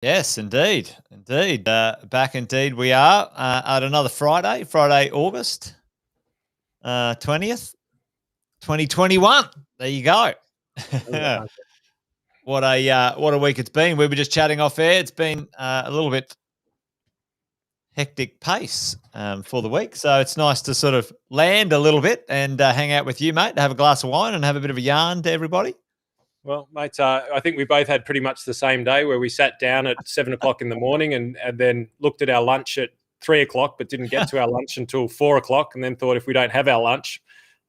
Yes, indeed. Indeed. Back indeed we are at another Friday, August 20th, 2021. There you go. Yeah. What a week it's been. We were just chatting off air. It's been a little bit hectic pace for the week. So it's nice to sort of land a little bit and hang out with you, mate, have a glass of wine and have a bit of a yarn to everybody. Well, mate, I think we both had pretty much the same day where we sat down at 7 o'clock in the morning and then looked at our lunch at 3 o'clock, but didn't get to our lunch until 4 o'clock, and then thought if we don't have our lunch,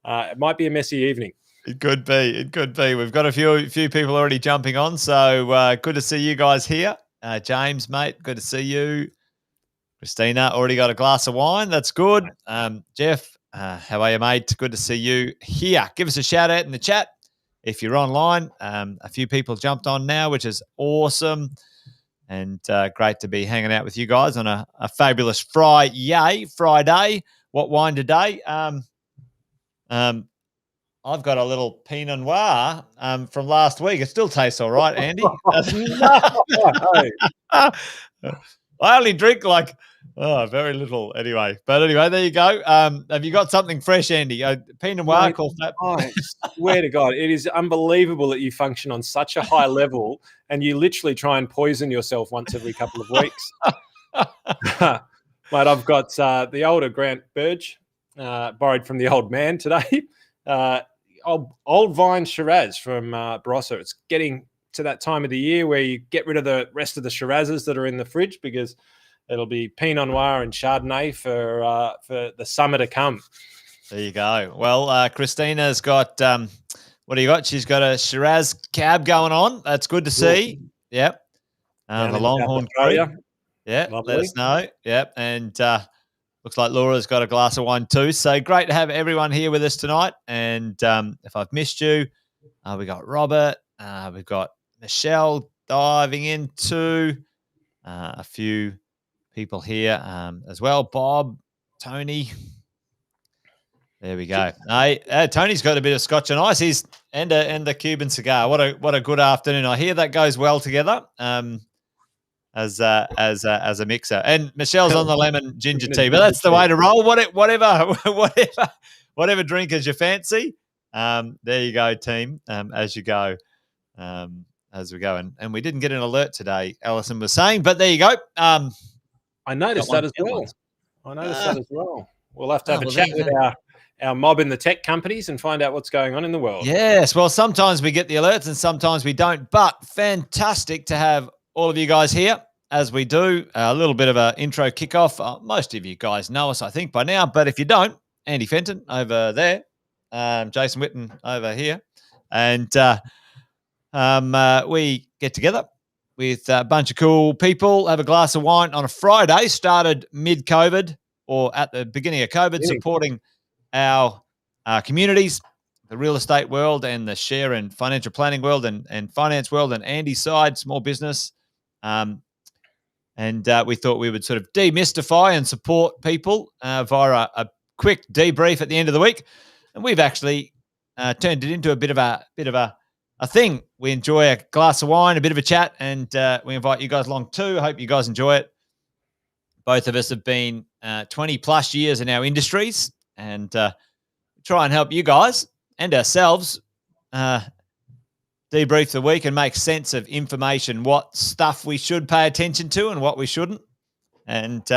it might be a messy evening. It could be. It could be. We've got a few people already jumping on. So good to see you guys here. James, mate, good to see you. Christina, already got a glass of wine. That's good. Jeff, how are you, mate? Good to see you here. Give us a shout out in the chat if you're online. A few people jumped on now, which is awesome. And great to be hanging out with you guys on a fabulous Friday. What wine today? I've got a little Pinot Noir from last week. It still tastes all right, Andy. I only drink very little anyway. But anyway, there you go. Have you got something fresh, Andy? Pinot Noir called that. I swear to God, it is unbelievable that you function on such a high level and you literally try and poison yourself once every couple of weeks. Mate, I've got the older Grant Burge, borrowed from the old man today. Old Vine Shiraz from Barossa. It's getting to that time of the year where you get rid of the rest of the Shirazes that are in the fridge because it'll be Pinot Noir and Chardonnay for the summer to come. There you go. Well, Christina's got what do you got? She's got a Shiraz cab going on. That's good to see. Yep. The Longhorn Creek. Yeah, lovely. Let us know. Yep. And looks like Laura's got a glass of wine too. So great to have everyone here with us tonight. And if I've missed you, we got Robert. We've got Michelle diving into a few people here as well. Bob, Tony. There we go. Hey, Tony's got a bit of Scotch and ice. And the Cuban cigar. What a good afternoon. I hear that goes well together. As a mixer, and Michelle's on the lemon ginger tea, but that's the way to roll. Whatever drinkers you fancy. There you go, team. As you go, as we go, and we didn't get an alert today. Alison was saying, but there you go. I noticed that as well. We'll have to have a chat with our mob in the tech companies and find out what's going on in the world. Yes, well, sometimes we get the alerts and sometimes we don't, but fantastic to have all of you guys here as we do a little bit of an intro kickoff. Most of you guys know us, I think, by now. But if you don't, Andy Fenton over there, Jason Witten over here. And we get together with a bunch of cool people, have a glass of wine on a Friday, started mid-COVID or at the beginning of COVID, supporting our communities, the real estate world and the share and financial planning world and finance world and Andy's side, small business. And we thought we would sort of demystify and support people via a quick debrief at the end of the week. And we've actually turned it into a bit of a thing. We enjoy a glass of wine, a bit of a chat, and we invite you guys along too. I hope you guys enjoy it. Both of us have been 20 plus years in our industries and try and help you guys and ourselves debrief the week and make sense of information, what stuff we should pay attention to and what we shouldn't, and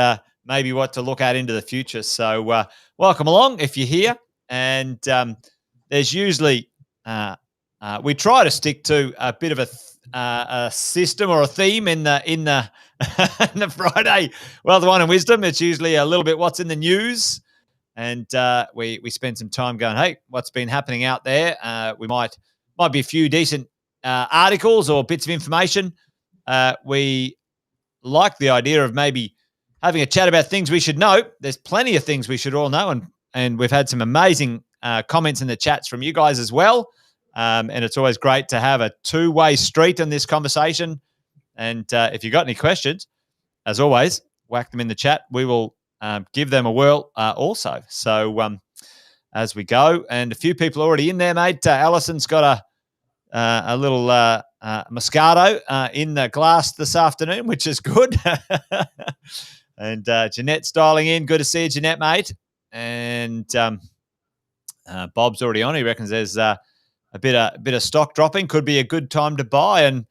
maybe what to look at into the future. So welcome along if you're here. And there's usually we try to stick to a bit of a system or a theme in the in the Friday Wealth, Wine and Wisdom. It's usually a little bit what's in the news, and we spend some time going, hey, what's been happening out there? We might be a few decent articles or bits of information. We like the idea of maybe having a chat about things we should know. There's plenty of things we should all know, and we've had some amazing comments in the chats from you guys as well. And it's always great to have a two-way street in this conversation. And if you've got any questions, as always, whack them in the chat. We will give them a whirl also. So as we go, and a few people already in there, mate. Alison's got a little Moscato in the glass this afternoon, which is good. And Jeanette's dialing in. Good to see you, Jeanette, mate. And Bob's already on. He reckons there's a bit of stock dropping. Could be a good time to buy. And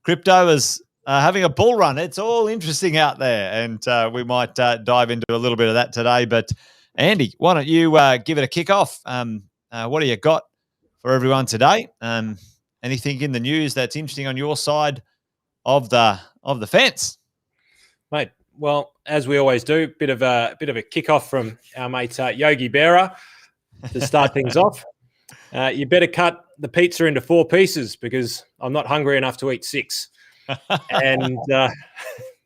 crypto is having a bull run. It's all interesting out there. And we might dive into a little bit of that today. But Andy, why don't you give it a kickoff? What do you got for everyone today? Anything in the news that's interesting on your side of the fence, mate? Well, as we always do, bit of a kickoff from our mate Yogi Berra to start things off. You better cut the pizza into 4 pieces because I'm not hungry enough to eat 6. And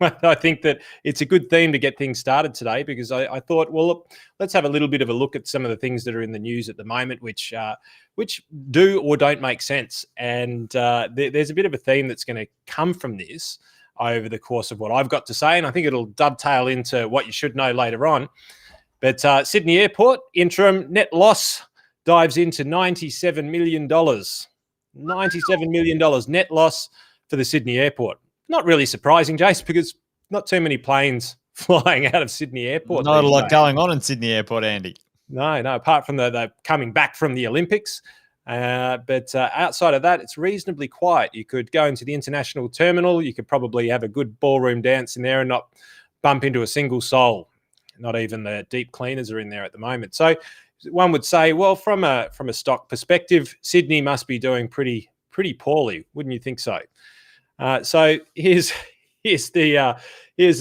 I think that it's a good theme to get things started today because I thought, well, let's have a little bit of a look at some of the things that are in the news at the moment, which do or don't make sense. And there's a bit of a theme that's going to come from this over the course of what I've got to say. And I think it'll dovetail into what you should know later on. But Sydney Airport, interim net loss dives into $97 million. $97 million net loss for the Sydney Airport. Not really surprising, Jace, because not too many planes flying out of Sydney Airport. Not a lot going on in Sydney Airport, Andy. No, apart from the coming back from the Olympics. But outside of that, it's reasonably quiet. You could go into the international terminal. You could probably have a good ballroom dance in there and not bump into a single soul. Not even the deep cleaners are in there at the moment. So one would say, well, from a stock perspective, Sydney must be doing pretty poorly. Wouldn't you think so? So here's the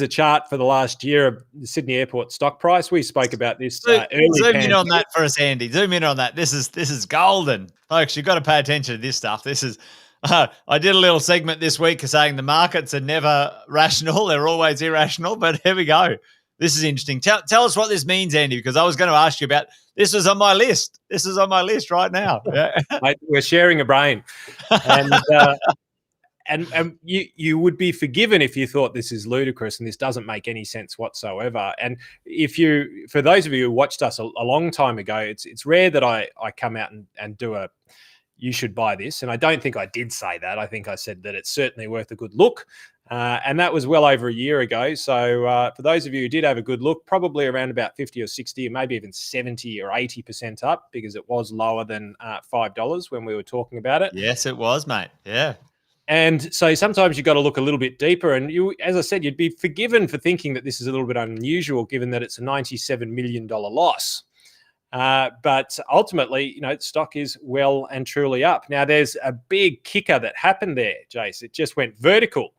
chart for the last year of the Sydney Airport stock price. We spoke about this early. Zoom in on that for us, Andy. Zoom in on that. This is golden, folks. You've got to pay attention to this stuff. This is. I did a little segment this week saying the markets are never rational; they're always irrational. But here we go. This is interesting. Tell us what this means, Andy, because I was going to ask you about this. Was on my list. This is on my list right now. Yeah. Mate, we're sharing a brain, and. And you would be forgiven if you thought this is ludicrous and this doesn't make any sense whatsoever. And for those of you who watched us a long time ago, it's rare that I come out and do you should buy this. And I don't think I did say that. I think I said that it's certainly worth a good look. And that was well over a year ago. So for those of you who did have a good look, probably around about 50 or 60 or maybe even 70 or 80% up because it was lower than $5 when we were talking about it. Yes, it was, mate. Yeah. And so sometimes you've got to look a little bit deeper. And as I said, you'd be forgiven for thinking that this is a little bit unusual, given that it's a $97 million loss. But ultimately, stock is well and truly up. Now, there's a big kicker that happened there, Jace. It just went vertical.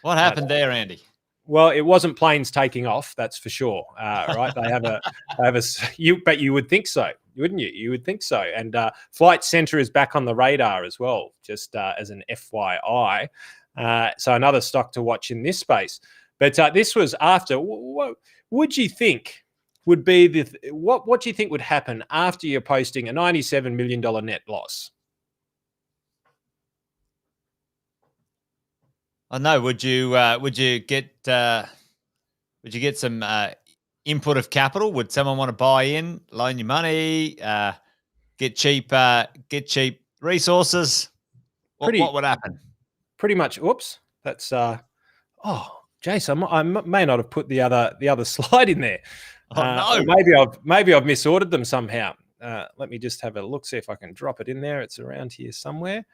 What happened there, Andy? Well, it wasn't planes taking off, that's for sure. Right? They have but you would think so, wouldn't you? You would think so. And Flight Centre is back on the radar as well, just as an FYI. So another stock to watch in this space. But this was after. What would you think would be what do you think would happen after you're posting a $97 million net loss? I know. Would you get some input of capital? Would someone want to buy in, loan you money, get cheap resources? What would happen? Pretty much. Oops, that's Jace, I may not have put the other slide in there. No, maybe I've misordered them somehow. Let me just have a look, see if I can drop it in there. It's around here somewhere.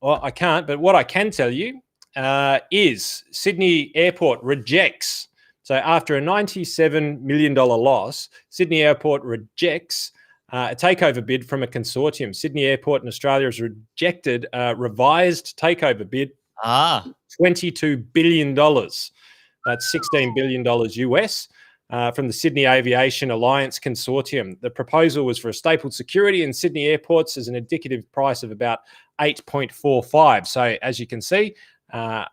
Well, I can't, but what I can tell you is Sydney Airport rejects. So after a $97 million loss, Sydney Airport rejects a takeover bid from a consortium. Sydney Airport in Australia has rejected a revised takeover bid, $22 billion. That's $16 billion US. From the Sydney Aviation Alliance Consortium. The proposal was for a stapled security in Sydney airports as an indicative price of about 8.45. So as you can see on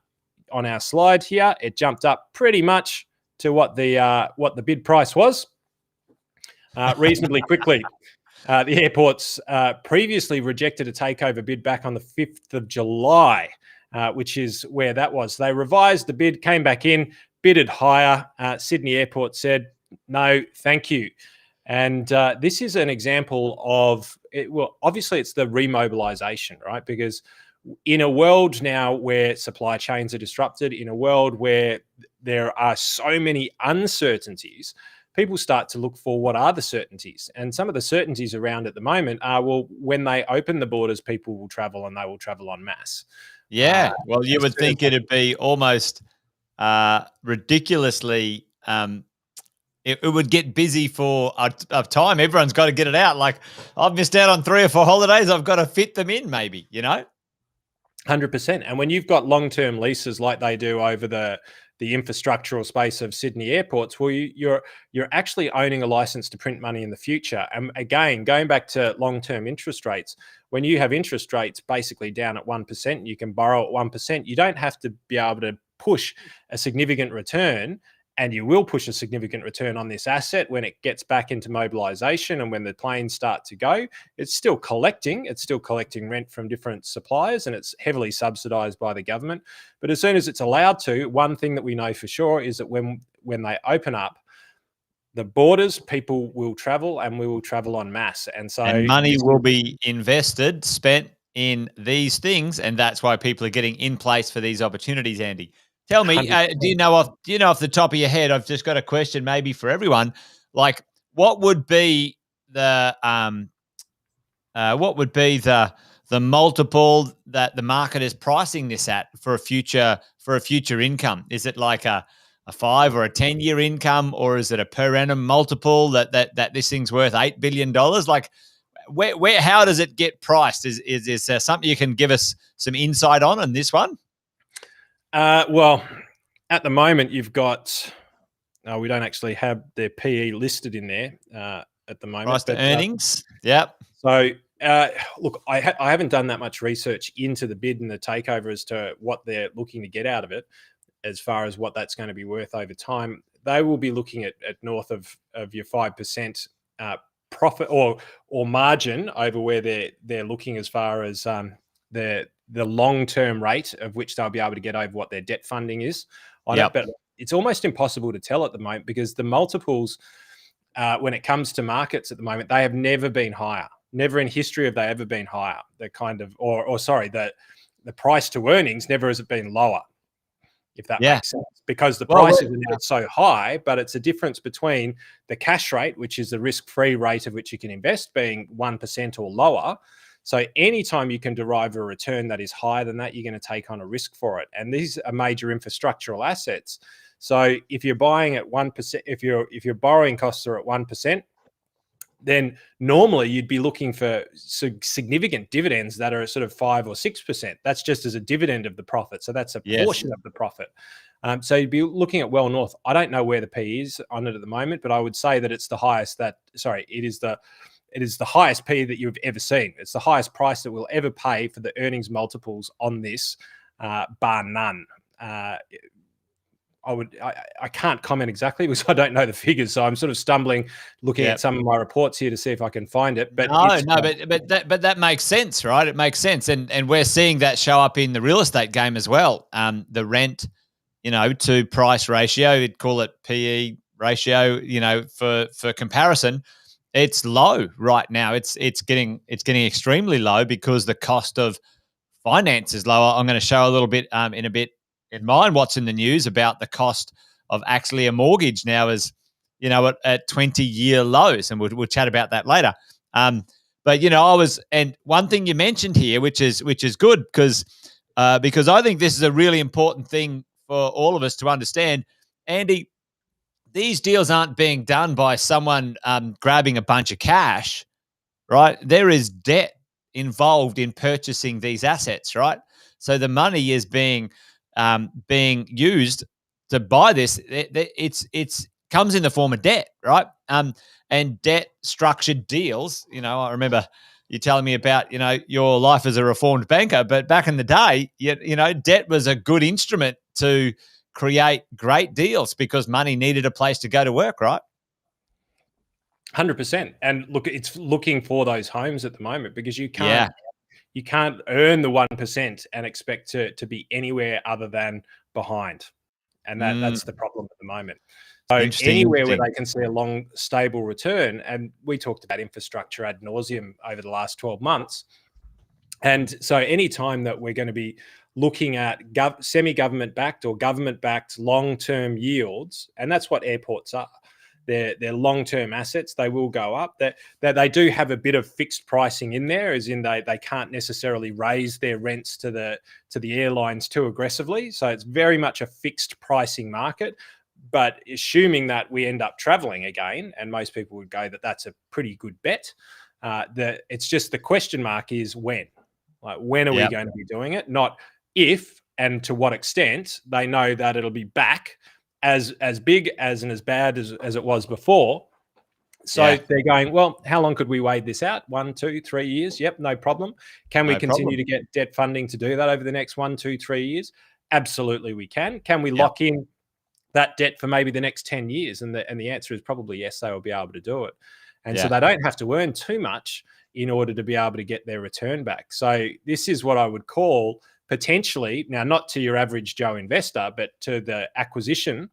our slide here, it jumped up pretty much to what the bid price was reasonably quickly. The airports previously rejected a takeover bid back on the 5th of July, which is where that was. They revised the bid, came back in, bidded higher. Sydney Airport said, no, thank you. And this is an example of, obviously it's the remobilisation, right? Because in a world now where supply chains are disrupted, in a world where there are so many uncertainties, people start to look for what are the certainties. And some of the certainties around at the moment are, well, when they open the borders, people will travel and they will travel en masse. Yeah. Well, you as would soon as think it'd be almost ridiculously. It would get busy for a time. Everyone's got to get it out. Like, I've missed out on 3 or 4 holidays. I've got to fit them in, maybe, 100%. And when you've got long-term leases like they do over the infrastructural space of Sydney airports, well, you're actually owning a license to print money in the future. And again, going back to long-term interest rates, when you have interest rates basically down at 1%, you can borrow at 1%. You don't have to be able to push a significant return. And you will push a significant return on this asset when it gets back into mobilization and when the planes start to go. It's still collecting rent from different suppliers, and it's heavily subsidized by the government. But as soon as it's allowed to, one thing that we know for sure is that when they open up the borders, people will travel, and we will travel en masse. And so money will be invested, spent in these things, and that's why people are getting in place for these opportunities, Andy. Tell me, do you know off the top of your head? I've just got a question, maybe for everyone. Like, what would be the multiple that the market is pricing this at for a future income? Is it like a 5 or a 10-year income, or is it a per annum multiple that this thing's worth $8 billion? Like, where how does it get priced? Is there something you can give us some insight on this one? Well, at the moment, you've got. We don't actually have their PE listed in there at the moment. Price to earnings. Yep. So, look, I haven't done that much research into the bid and the takeover as to what they're looking to get out of it, as far as what that's going to be worth over time. They will be looking at north of your 5% profit or margin over where they're looking, as far as the long-term rate of which they'll be able to get over what their debt funding is on it. But it's almost impossible to tell at the moment, because the multiples, when it comes to markets at the moment, they have never been higher. Never in history have they ever been higher. The kind of, the price to earnings never has it been lower, if that makes sense, because the prices are now so high. But it's a difference between the cash rate, which is the risk-free rate of which you can invest, being 1% or lower. So anytime you can derive a return that is higher than that, you're going to take on a risk for it. And these are major infrastructural assets. So if you're buying at 1%, if your borrowing costs are at 1%, then normally you'd be looking for significant dividends that are sort of 5 or 6%. That's just as a dividend of the profit. So that's a portion of the profit. So you'd be looking at well north. I don't know where the P is on it at the moment, but I would say that it's the highest it is the highest P that you've ever seen. It's the highest price that we'll ever pay for the earnings multiples on this, bar none. I can't comment exactly because I don't know the figures, so I'm sort of stumbling looking at some of my reports here to see if I can find it. But but that makes sense, right? It makes sense, and we're seeing that show up in the real estate game as well. The rent, to price ratio, we'd call it PE ratio, for comparison. It's low right now. It's getting extremely low because the cost of finance is lower. I'm going to show a little bit in mine what's in the news about the cost of actually a mortgage now is, at 20-year lows, and we'll chat about that later. But and one thing you mentioned here, which is good, because I think this is a really important thing for all of us to understand, Andy. These deals aren't being done by someone grabbing a bunch of cash, right? There is debt involved in purchasing these assets, right? So the money is being used to buy this. It's comes in the form of debt, right? And debt structured deals. I remember you telling me about your life as a reformed banker, but back in the day, debt was a good instrument to create great deals because money needed a place to go to work, right? 100%. And look, it's looking for those homes at the moment, because you can't earn the 1% and expect to be anywhere other than behind. And that's the problem at the moment. So anywhere where they can see a long, stable return, and we talked about infrastructure ad nauseum over the last 12 months, And so any time that we're going to be looking at semi-government backed or government backed long-term yields, and that's what airports are. They're long-term assets. They will go up. That they do have a bit of fixed pricing in there, as in they can't necessarily raise their rents to the airlines too aggressively. So it's very much a fixed pricing market. But assuming that we end up traveling again, and most people would go that that's a pretty good bet. It's just the question mark is when. Like, when are we going to be doing it? Not if and to what extent. They know that it'll be back as big and as bad as it was before. So they're going, well, how long could we wait this out? 1, 2, 3 years? Yep, no problem. Can we continue to get debt funding to do that over the next 1, 2, 3 years? Absolutely we can. Can we lock in that debt for maybe the next 10 years? And the answer is probably yes, they will be able to do it. And so they don't have to earn too much in order to be able to get their return back. So this is what I would call potentially, now not to your average Joe investor, but to the acquisition,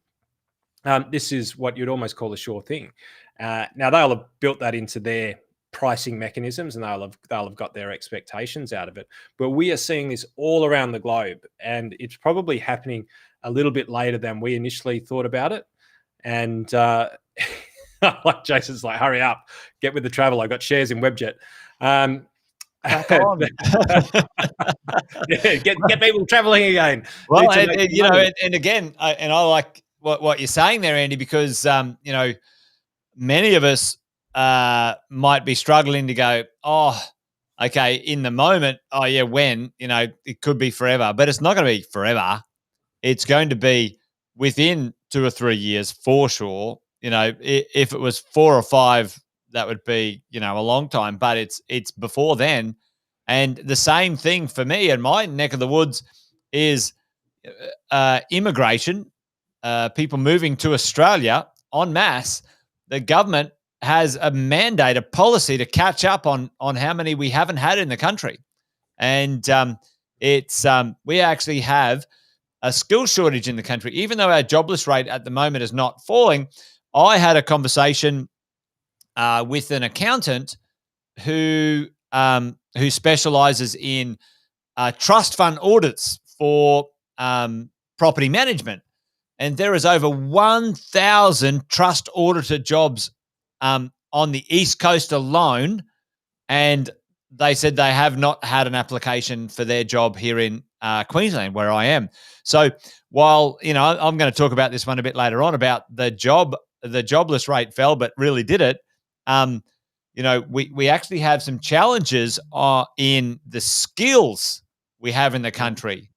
this is what you'd almost call a sure thing. Now they'll have built that into their pricing mechanisms, and they'll have got their expectations out of it. But we are seeing this all around the globe, and it's probably happening a little bit later than we initially thought about it. And like Jason's like, hurry up, get with the travel. I've got shares in Webjet. Get people traveling again. Well, and again, I like what you're saying there, Andy, because many of us might be struggling to go, oh, okay, in the moment, oh yeah, when, it could be forever, but it's not going to be forever. It's going to be within 2 or 3 years for sure. If it was 4 or 5, that would be, a long time, but it's before then. And the same thing for me in my neck of the woods is immigration, people moving to Australia en masse. The government has a mandate, a policy to catch up on how many we haven't had in the country. And we actually have a skill shortage in the country, even though our jobless rate at the moment is not falling. I had a conversation with an accountant who specializes in trust fund audits for property management. And there is over 1,000 trust auditor jobs on the East Coast alone. And they said they have not had an application for their job here in Queensland, where I am. So while, I'm going to talk about this one a bit later on about the jobless rate fell, but really did it. We actually have some challenges in the skills we have in the country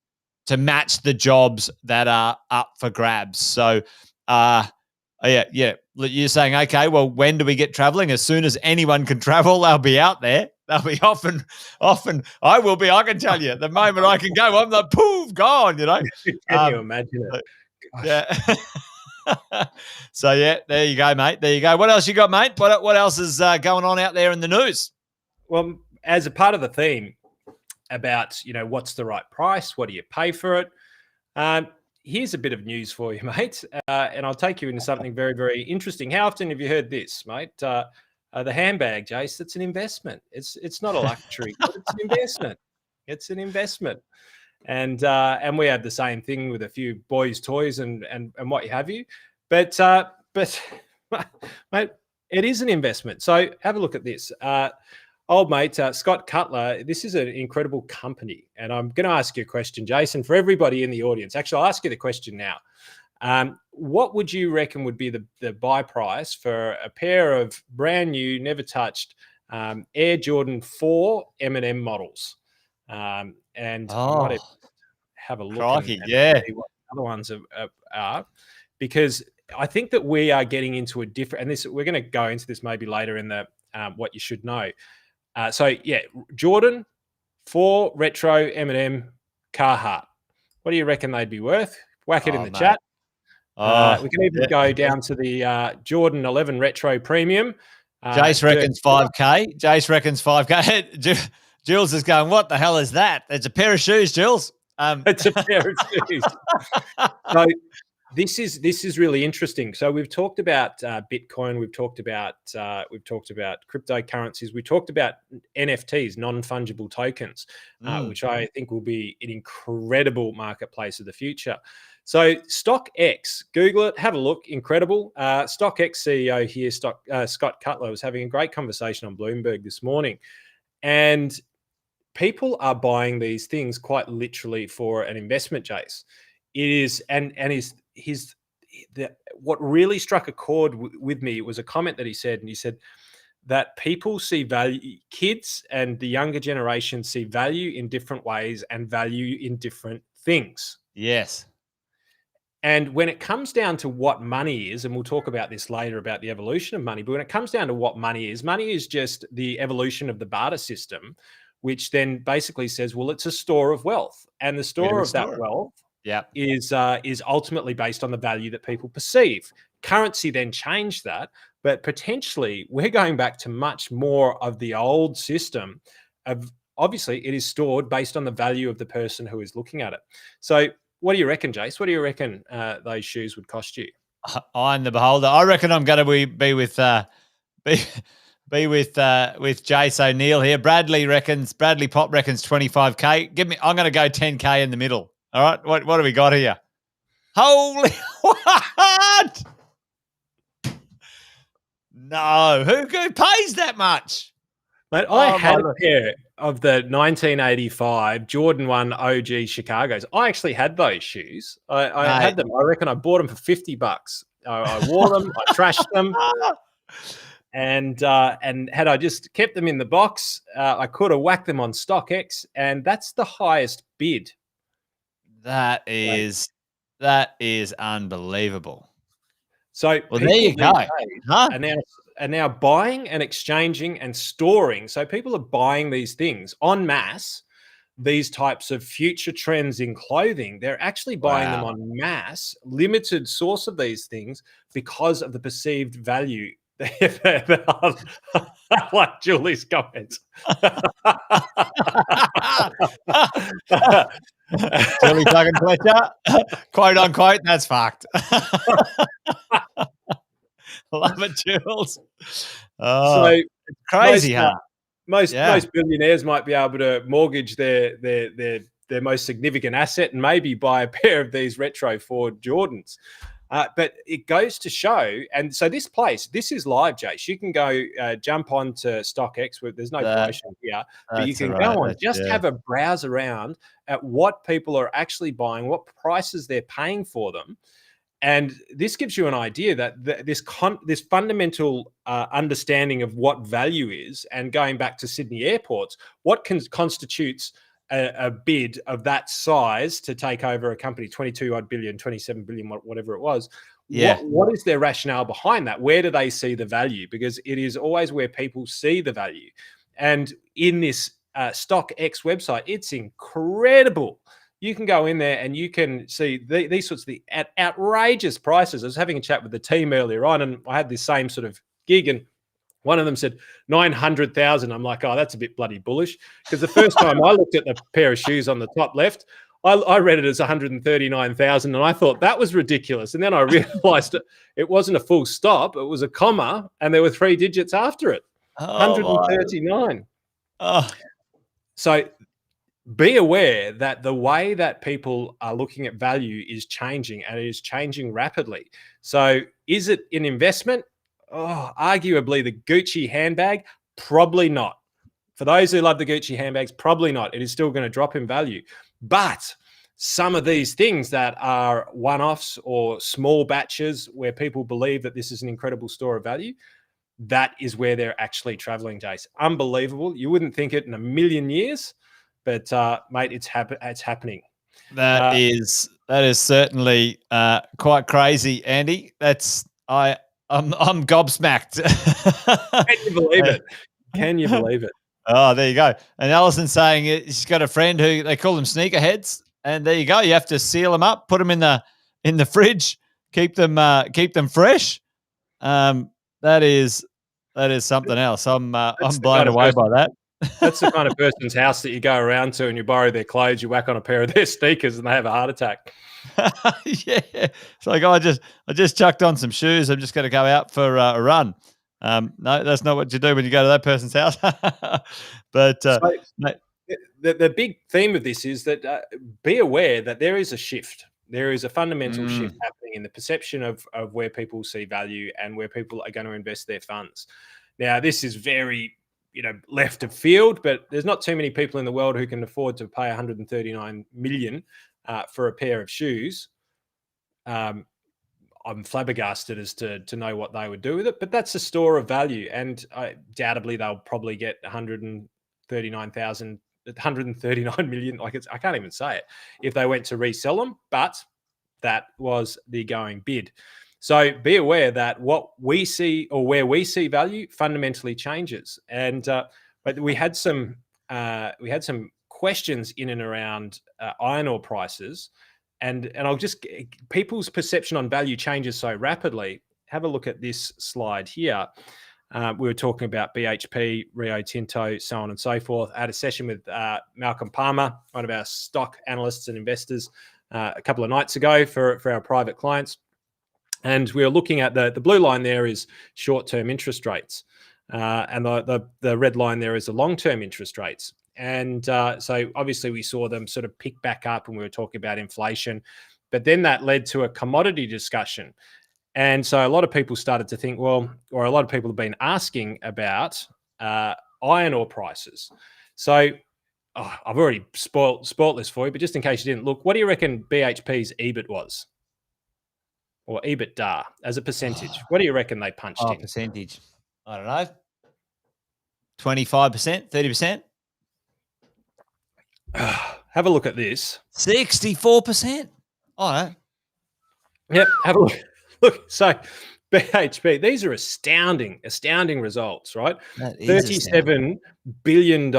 to match the jobs that are up for grabs. So, you're saying, okay, well, when do we get traveling? As soon as anyone can travel, they'll be out there. They'll be often. I will be. I can tell you, the moment I can go, I'm like, poof, gone. Can you imagine it? Yeah. So there you go, mate. There you go. What else you got, mate? What else is going on out there in the news? Well, as a part of the theme about what's the right price, what do you pay for it? Here's a bit of news for you, mate, and I'll take you into something very, very interesting. How often have you heard this, mate? The handbag, Jace, it's an investment. It's not a luxury, but it's an investment. It's an investment. And we have the same thing with a few boys' toys and what have you. But mate, it is an investment. So have a look at this. Old mate, Scott Cutler, this is an incredible company. And I'm going to ask you a question, Jason, for everybody in the audience. Actually, I'll ask you the question now. What would you reckon would be the buy price for a pair of brand new, never touched Air Jordan 4 M&M models? I might have a look and see what other ones are, because I think that we are getting into a different, and we're going to go into this maybe later in the what you should know. Jordan 4 retro M&M Carhartt. What do you reckon they'd be worth? Whack it in the chat. We can even go down to the Jordan 11 retro premium. Jace reckons 5K. Jace reckons 5K. Jules is going, what the hell is that? It's a pair of shoes, Jules. It's a pair of shoes. So This is really interesting. So we've talked about Bitcoin, we've talked about cryptocurrencies, we talked about NFTs, non-fungible tokens, which I think will be an incredible marketplace of the future. So StockX, Google it, have a look, incredible. StockX CEO here, Scott Cutler, was having a great conversation on Bloomberg this morning, and people are buying these things quite literally for an investment, Jace. It is, and what really struck a chord with me was a comment that he said, and he said that people see value, kids and the younger generation see value in different ways and value in different things. Yes. And when it comes down to what money is, and we'll talk about this later about the evolution of money, but when it comes down to what money is just the evolution of the barter system, which then basically says, well, it's a store of wealth, and the store of that wealth is ultimately based on the value that people perceive. Currency then changed that, but potentially we're going back to much more of the old system of, obviously it is stored based on the value of the person who is looking at it. So what do you reckon, Jace? What do you reckon those shoes would cost you? I'm the beholder. I reckon I'm going to be with Jace O'Neill here. Bradley Pop reckons 25K. I'm going to go 10K in the middle. All right. What do we got here? Holy what? No, who pays that much? Mate, I had a pair of the 1985 Jordan 1 OG Chicago's. I actually had those shoes. I had them. I reckon I bought them for $50. I wore them. I trashed them. And had I just kept them in the box, I could have whacked them on StockX, and that's the highest bid. That is unbelievable. So well, there you go. Are now buying and exchanging and storing. So people are buying these things en masse, these types of future trends in clothing. They're actually buying them en masse, limited source of these things because of the perceived value. Like Julie's comments. Julie fucking Fletcher, quote unquote, that's fucked. Love it, Jules. Oh, so it's crazy, most billionaires might be able to mortgage their most significant asset and maybe buy a pair of these retro Ford Jordans. But it goes to show, and so this is live, Jace. You can go jump on to StockX. There's no promotion here, but you can go on, have a browse around at what people are actually buying, what prices they're paying for them. And this gives you an idea that this fundamental understanding of what value is, and going back to Sydney airports, what constitutes a bid of that size to take over a company, 22 odd billion, 27 billion, whatever it was. Yeah. What is their rationale behind that? Where do they see the value? Because it is always where people see the value. And in this StockX website, it's incredible. You can go in there and you can see these sorts of outrageous prices. I was having a chat with the team earlier on, and I had this same sort of gig, and one of them said 900,000. I'm like, oh, that's a bit bloody bullish. Because the first time I looked at the pair of shoes on the top left, I read it as 139,000, and I thought that was ridiculous. And then I realized it wasn't a full stop; it was a comma, and there were 3 digits after it. 139. Oh. So be aware that the way that people are looking at value is changing, and it is changing rapidly. So is it an investment? Oh, arguably the Gucci handbag, probably not. For those who love the Gucci handbags, probably not. It is still going to drop in value. But some of these things that are one-offs or small batches where people believe that this is an incredible store of value, that is where they're actually traveling, Jace. Unbelievable. You wouldn't think it in a million years, but mate, it's happening. That is certainly quite crazy, Andy. I'm gobsmacked. Can you believe it? Can you believe it? Oh, there you go. And Alison's saying she's got a friend who they call them sneakerheads, and there you go. You have to seal them up, put them in the fridge, keep them fresh. That is something else. I'm blown away by that. That's the kind of person's house that you go around to and you borrow their clothes, you whack on a pair of their sneakers, and they have a heart attack. Yeah, it's like, "Oh, I just chucked on some shoes. I'm just going to go out for a run." No, that's not what you do when you go to that person's house. But So mate, the big theme of this is that be aware that there is a shift. There is a fundamental shift happening in the perception of where people see value and where people are going to invest their funds. Now, this is very left of field, but there's not too many people in the world who can afford to pay 139 million for a pair of shoes. I'm flabbergasted as to know what they would do with it, but that's a store of value, and undoubtedly they'll probably get 139 million. Like, I can't even say it if they went to resell them, but that was the going bid. So be aware that what we see or where we see value fundamentally changes. And but we had some questions in and around iron ore prices. And I'll just, people's perception on value changes so rapidly. Have a look at this slide here. We were talking about BHP, Rio Tinto, so on and so forth. I had a session with Malcolm Palmer, one of our stock analysts and investors, a couple of nights ago for our private clients. And we were looking at the blue line there is short-term interest rates. And the red line there is the long-term interest rates. And so obviously we saw them sort of pick back up, and we were talking about inflation. But then that led to a commodity discussion. And so a lot of people started to think, well, or a lot of people have been asking about iron ore prices. So I've already spoilt this for you, but just in case you didn't look, what do you reckon BHP's EBIT was? Or EBITDA as a percentage? What do you reckon they punched in? Percentage. I don't know. 25%, 30%, Have a look at this. 64%. Oh, no. Yep. Have a look. Look, so BHP, these are astounding results, right? $37 billion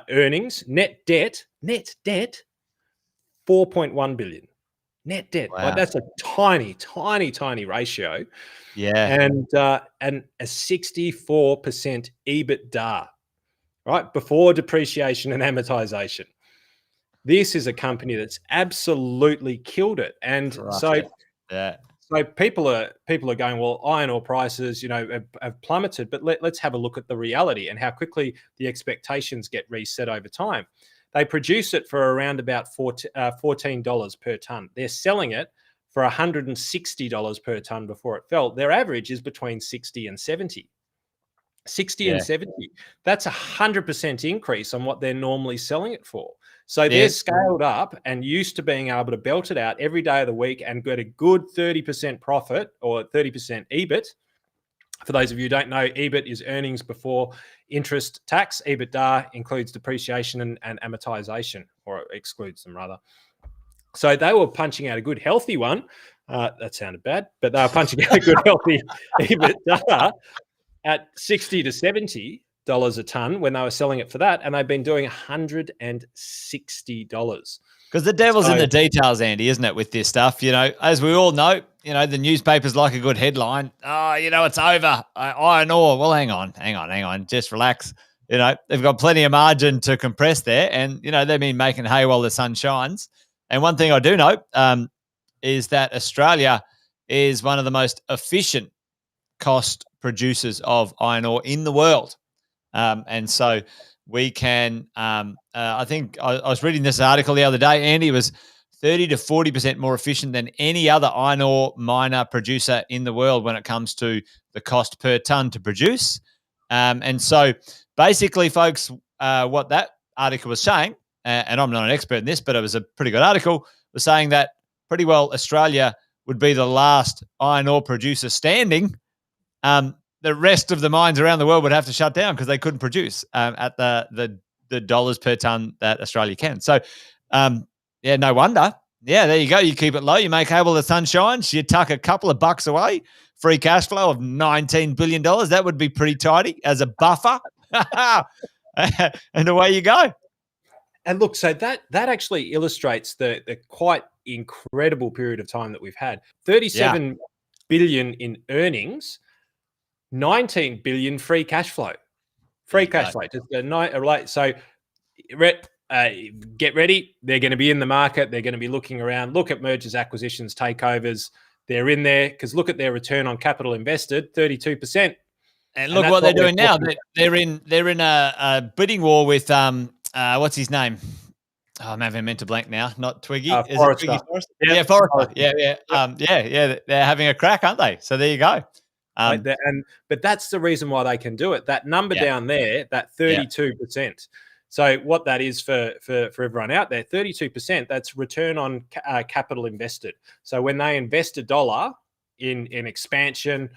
earnings, net debt, 4.1 billion. Net debt. Wow. Like, that's a tiny ratio. Yeah. And a 64% EBITDA, right? Before depreciation and amortization. This is a company that's absolutely killed it. And so people are going, well, iron ore prices, have plummeted, but let's have a look at the reality and how quickly the expectations get reset over time. They produce it for around about $14 per ton. They're selling it for $160 per ton before it fell. Their average is between 60 and 70. 60 and 70. That's 100% increase on what they're normally selling it for. So they're scaled up and used to being able to belt it out every day of the week and get a good 30% profit or 30% EBIT. For those of you who don't know, EBIT is earnings before interest, tax. EBITDA includes depreciation and amortization, or excludes them rather. So they were punching out a good healthy one. That sounded bad, but they were punching out a good healthy EBITDA at $60 to $70 a ton when they were selling it for that, and they've been doing $160. Because the devil's in the details, Andy, isn't it, with this stuff? As we all know, the newspapers like a good headline. Oh, it's over. Iron ore. Well, hang on. Just relax. They've got plenty of margin to compress there, and, they've been making hay while the sun shines. And one thing I do know is that Australia is one of the most efficient cost producers of iron ore in the world. And so we can, I think I was reading this article the other day, Andy, it was 30 to 40% more efficient than any other iron ore miner producer in the world when it comes to the cost per ton to produce. And so basically, folks, what that article was saying, and I'm not an expert in this, but it was a pretty good article, was saying that pretty well Australia would be the last iron ore producer standing. The rest of the mines around the world would have to shut down because they couldn't produce at the dollars per ton that Australia can. So, no wonder. Yeah, there you go. You keep it low. You make hay while the sun shines. You tuck a couple of bucks away. Free cash flow of $19 billion. That would be pretty tidy as a buffer. And away you go. And look, so that actually illustrates the quite incredible period of time that we've had. 37 billion in earnings, 19 billion free cash flow. Free cash flow, just a night. So, get ready. They're going to be in the market. They're going to be looking around. Look at mergers, acquisitions, takeovers. They're in there because look at their return on capital invested, 32%. And look what they're doing now. They're in a bidding war with what's his name? Oh, I'm having a mental blank now. Not Twiggy. Is it Twiggy Forrester? Yeah, Forrester. Yeah. They're having a crack, aren't they? So there you go. But that's the reason why they can do it. That number down there, that 32%. So what that is for everyone out there, 32%. That's return on capital invested. So when they invest $1 in expansion,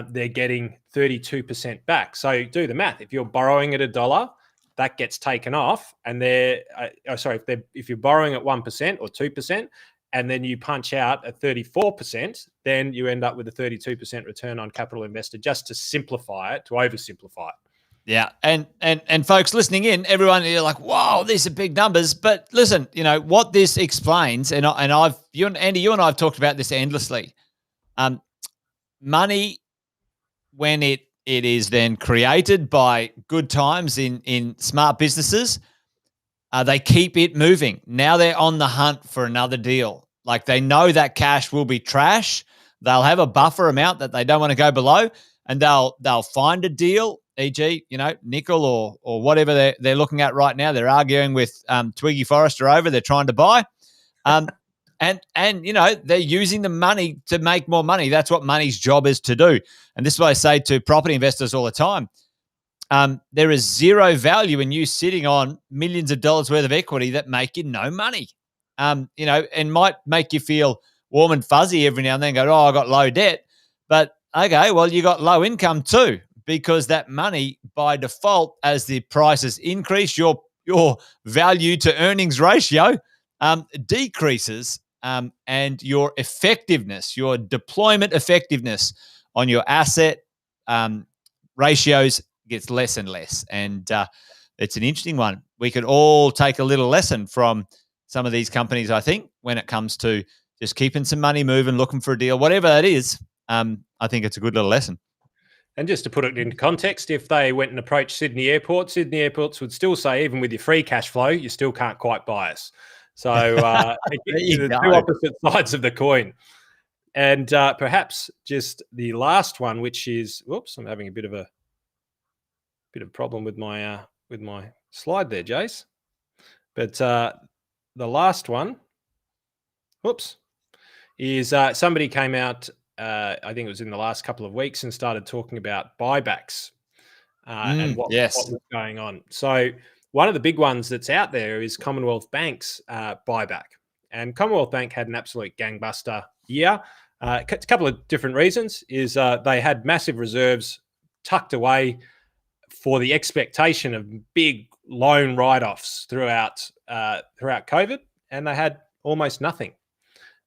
they're getting 32% back. So do the math. If you're borrowing at $1, that gets taken off, and if you're borrowing at 1% or 2%, and then you punch out at 34%, then you end up with a 32% return on capital invested. Just to simplify it, to oversimplify it. Yeah, and folks listening in, everyone, you're like, wow, these are big numbers. But listen, what this explains, and Andy, you and I have talked about this endlessly. Money, when it is then created by good times in smart businesses, they keep it moving. Now they're on the hunt for another deal. Like they know that cash will be trash. They'll have a buffer amount that they don't want to go below, and they'll find a deal, e.g., nickel or whatever they're looking at right now. They're arguing with Twiggy Forrester over. They're trying to buy. And they're using the money to make more money. That's what money's job is to do. And this is what I say to property investors all the time. There is zero value in you sitting on millions of dollars worth of equity that make you no money. And might make you feel warm and fuzzy every now and then, go, I got low debt. But okay, well, you got low income too, because that money by default, as the prices increase, your value to earnings ratio decreases. And your effectiveness, your deployment effectiveness on your asset ratios gets less and less. And it's an interesting one. We could all take a little lesson from some of these companies, I think, when it comes to just keeping some money moving, looking for a deal, whatever that is. I think it's a good little lesson. And just to put it into context, if they went and approached Sydney Airports would still say, even with your free cash flow, you still can't quite buy us. So the two opposite sides of the coin. And perhaps just the last one, which is, whoops, I'm having a bit of problem with my slide there, Jace. But the last one, whoops, is somebody came out, I think it was in the last couple of weeks, and started talking about buybacks and what was going on. So one of the big ones that's out there is Commonwealth Bank's buyback. And Commonwealth Bank had an absolute gangbuster year. A couple of different reasons is they had massive reserves tucked away for the expectation of big loan write-offs throughout COVID, and they had almost nothing.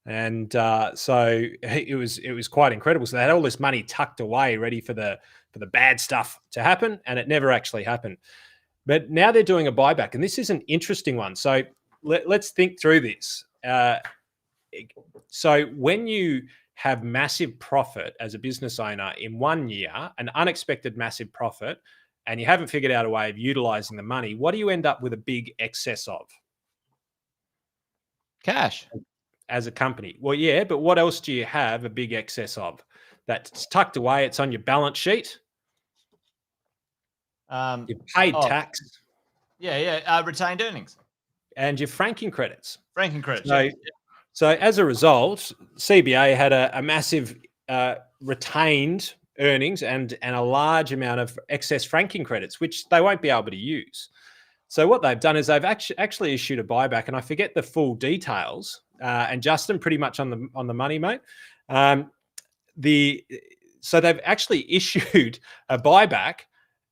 And so it was quite incredible. So they had all this money tucked away, ready for the bad stuff to happen, and it never actually happened. But now they're doing a buyback, and this is an interesting one. So let's think through this. So when you have massive profit as a business owner in 1 year, an unexpected massive profit, and you haven't figured out a way of utilizing the money, what do you end up with a big excess of? Cash. As a company. Well, yeah, but what else do you have a big excess of? That's tucked away, it's on your balance sheet. You've paid tax. Yeah. Retained earnings. And your franking credits. Franking credits. So as a result, CBA had a massive retained earnings and a large amount of excess franking credits, which they won't be able to use. So what they've done is they've actually issued a buyback, and I forget the full details. And Justin, pretty much on the money, mate. So they've actually issued a buyback,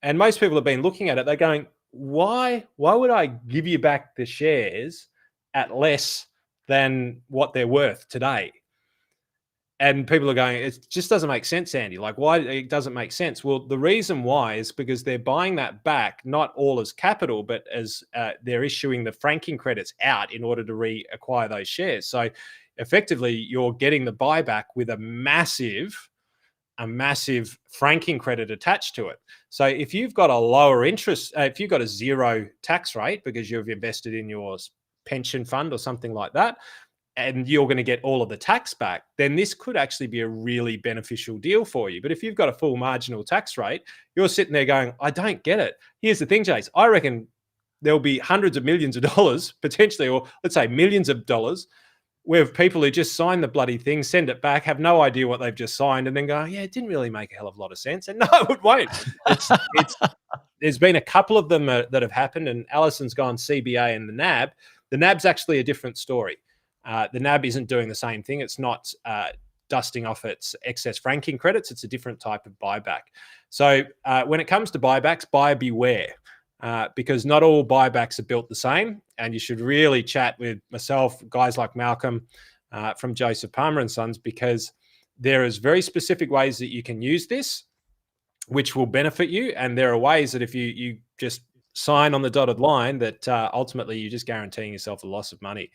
and most people have been looking at it. They're going, why would I give you back the shares at less than what they're worth today? And people are going, it just doesn't make sense, Andy. Like, why? It doesn't make sense. Well, the reason why is because they're buying that back, not all as capital, but as they're issuing the franking credits out in order to reacquire those shares. So effectively, you're getting the buyback with a massive a massive franking credit attached to it. So if you've got a lower interest, if you've got a zero tax rate because you've invested in your pension fund or something like that, and you're going to get all of the tax back, then this could actually be a really beneficial deal for you. But if you've got a full marginal tax rate, you're sitting there going, I don't get it. Here's the thing, Jace. I reckon there'll be hundreds of millions of dollars potentially, or let's say millions of dollars, where people who just sign the bloody thing, send it back, have no idea what they've just signed, and then go, yeah, it didn't really make a hell of a lot of sense. And no, it won't. There's been a couple of them that have happened, and Alison's gone CBA and the NAB. The NAB's actually a different story. The NAB isn't doing the same thing. It's not dusting off its excess franking credits. It's a different type of buyback. So when it comes to buybacks, buyer beware, because not all buybacks are built the same. And you should really chat with myself, guys like Malcolm from Joseph Palmer and Sons, because there is very specific ways that you can use this, which will benefit you. And there are ways that if you just sign on the dotted line, that ultimately you're just guaranteeing yourself a loss of money.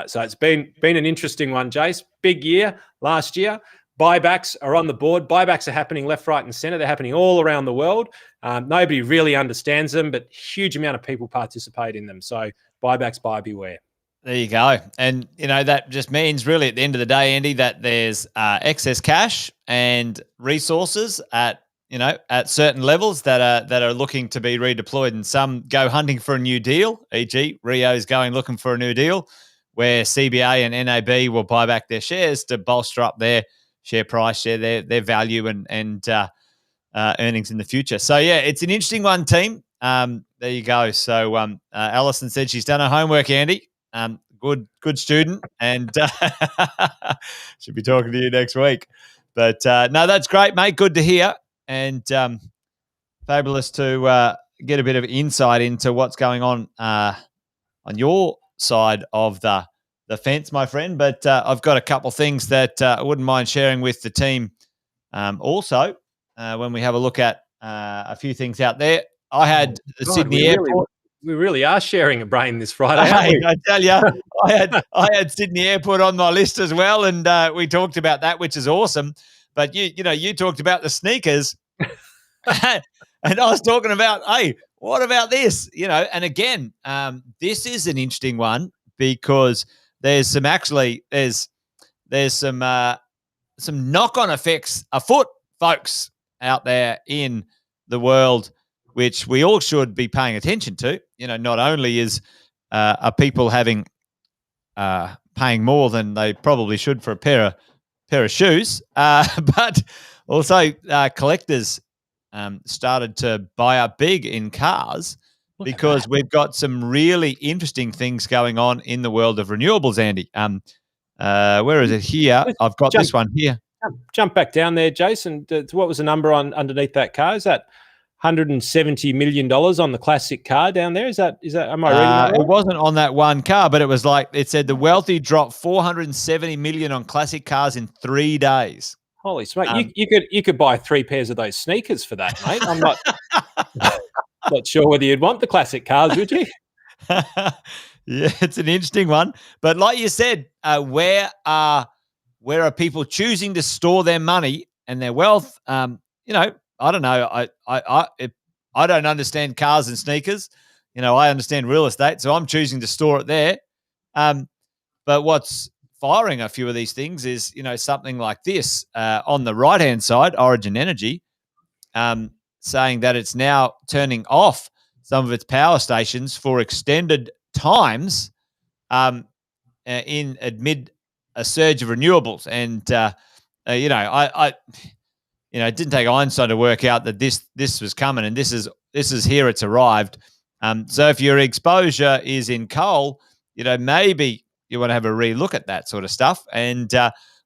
So it's been an interesting one, Jace. Big year last year. Buybacks are on the board. Buybacks are happening left, right, and center. They're happening all around the world. Nobody really understands them, but huge amount of people participate in them. So buybacks, buyer beware. There you go. And, that just means really at the end of the day, Andy, that there's excess cash and resources at certain levels that are looking to be redeployed, and some go hunting for a new deal, e.g. Rio's going looking for a new deal, where CBA and NAB will buy back their shares to bolster up their share price, their value and earnings in the future. So, yeah, it's an interesting one, team. There you go. So Alison said she's done her homework, Andy. Good student, and should be talking to you next week. But, no, that's great, mate. Good to hear. And fabulous to get a bit of insight into what's going on your side of the fence, my friend. But I've got a couple of things that I wouldn't mind sharing with the team also when we have a look at a few things out there. I had the Sydney Airport. We really are sharing a brain this Friday, aren't we? I tell you, I had Sydney Airport on my list as well, and we talked about that, which is awesome. But you talked about the sneakers, and I was talking about, hey, what about this? And again, this is an interesting one because there's some knock-on effects afoot, folks, out there in the world, which we all should be paying attention to. Not only are people having paying more than they probably should for a pair of shoes, but also collectors started to buy up big in cars because we've got some really interesting things going on in the world of renewables, Andy. Where is it here? I've got this one here. Jump back down there, Jason. What was the number underneath that car? Is that $170 million on the classic car down there? Is that? Am I reading that right? It wasn't on that one car, but it was it said the wealthy dropped $470 million on classic cars in 3 days. Holy smoke! You could buy 3 pairs of those sneakers for that, mate. I'm not not sure whether you'd want the classic cars, would you? Yeah, it's an interesting one. But like you said, where are people choosing to store their money and their wealth? I don't know. I don't understand cars and sneakers. I understand real estate, so I'm choosing to store it there. But what's firing a few of these things is, something like this on the right-hand side, Origin Energy, saying that it's now turning off some of its power stations for extended times amid a surge of renewables. And, it didn't take Einstein to work out that this was coming, and this is here. It's arrived. So if your exposure is in coal, maybe you want to have a relook at that sort of stuff and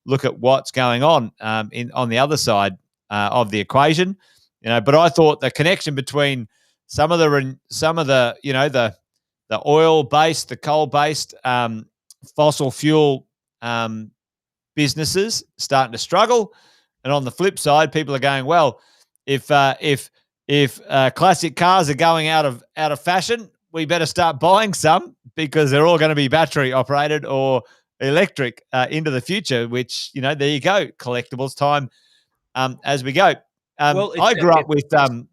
look at what's going on on the other side of the equation. But I thought the connection between some of the oil-based, the coal-based, fossil fuel businesses starting to struggle. And on the flip side, people are going, well, if classic cars are going out of fashion, we better start buying some because they're all going to be battery operated or electric into the future. Which there you go, collectibles time as we go. Well, I grew up with a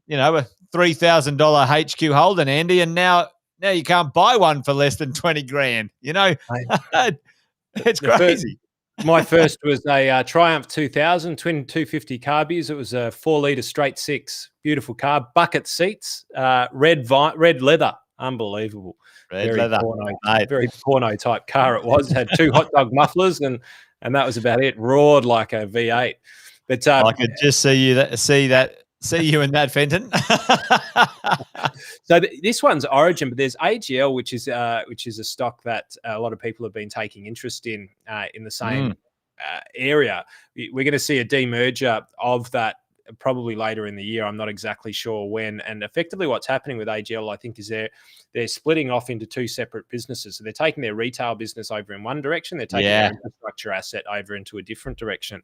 $3,000 HQ Holden, Andy, and now you can't buy one for less than 20 grand. It's crazy. My first was a Triumph 2000 twin 250 carbies. It was a 4-litre straight six, beautiful car, bucket seats, red leather, unbelievable. Red leather, very porno type car it was. It had 2 hot dog mufflers, and that was about it. Roared like a V8. But I could just see you in that, Fenton. So this one's Origin, but there's AGL, which is a stock that a lot of people have been taking interest in the same area. We're going to see a demerger of that probably later in the year. I'm not exactly sure when. And effectively, what's happening with AGL, I think, is they're splitting off into 2 separate businesses. So they're taking their retail business over in one direction. They're taking their infrastructure asset over into a different direction.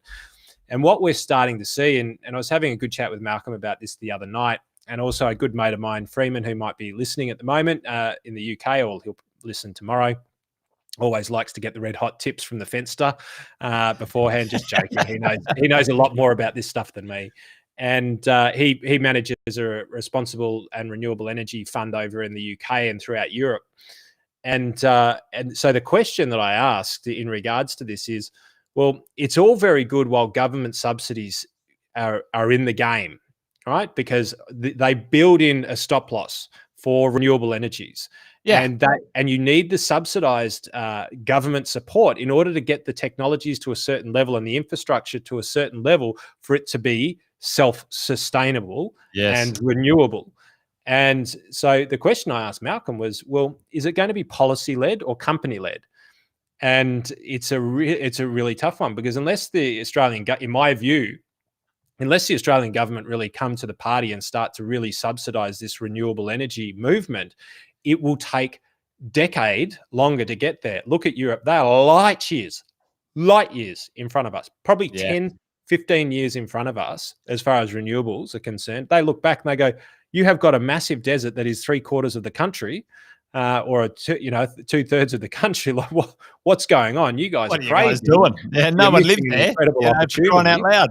And what we're starting to see, and I was having a good chat with Malcolm about this the other night, and also a good mate of mine, Freeman, who might be listening at the moment in the UK, or he'll listen tomorrow. Always likes to get the red hot tips from the Fenster beforehand. Just joking. He knows a lot more about this stuff than me. And he manages a responsible and renewable energy fund over in the UK and throughout Europe. And so the question that I asked in regards to this is, well, it's all very good while government subsidies are in the game, right? Because they build in a stop loss for renewable energies. Yeah. And you need the subsidized government support in order to get the technologies to a certain level and the infrastructure to a certain level for it to be self-sustainable and renewable. And so the question I asked Malcolm was, well, is it going to be policy-led or company-led? And it's a really tough one, because unless the Australian, in my view, unless the Australian government really come to the party and start to really subsidise this renewable energy movement, it will take decade longer to get there. Look at Europe. They are light years in front of us, probably 10, 15 years in front of us as far as renewables are concerned. They look back and they go, you have got a massive desert that is 3/4 of the country. Or 2/3 of the country. Like, what's going on? You guys are crazy. You guys doing? Yeah, no one lives there. Incredible opportunity. Crying out loud.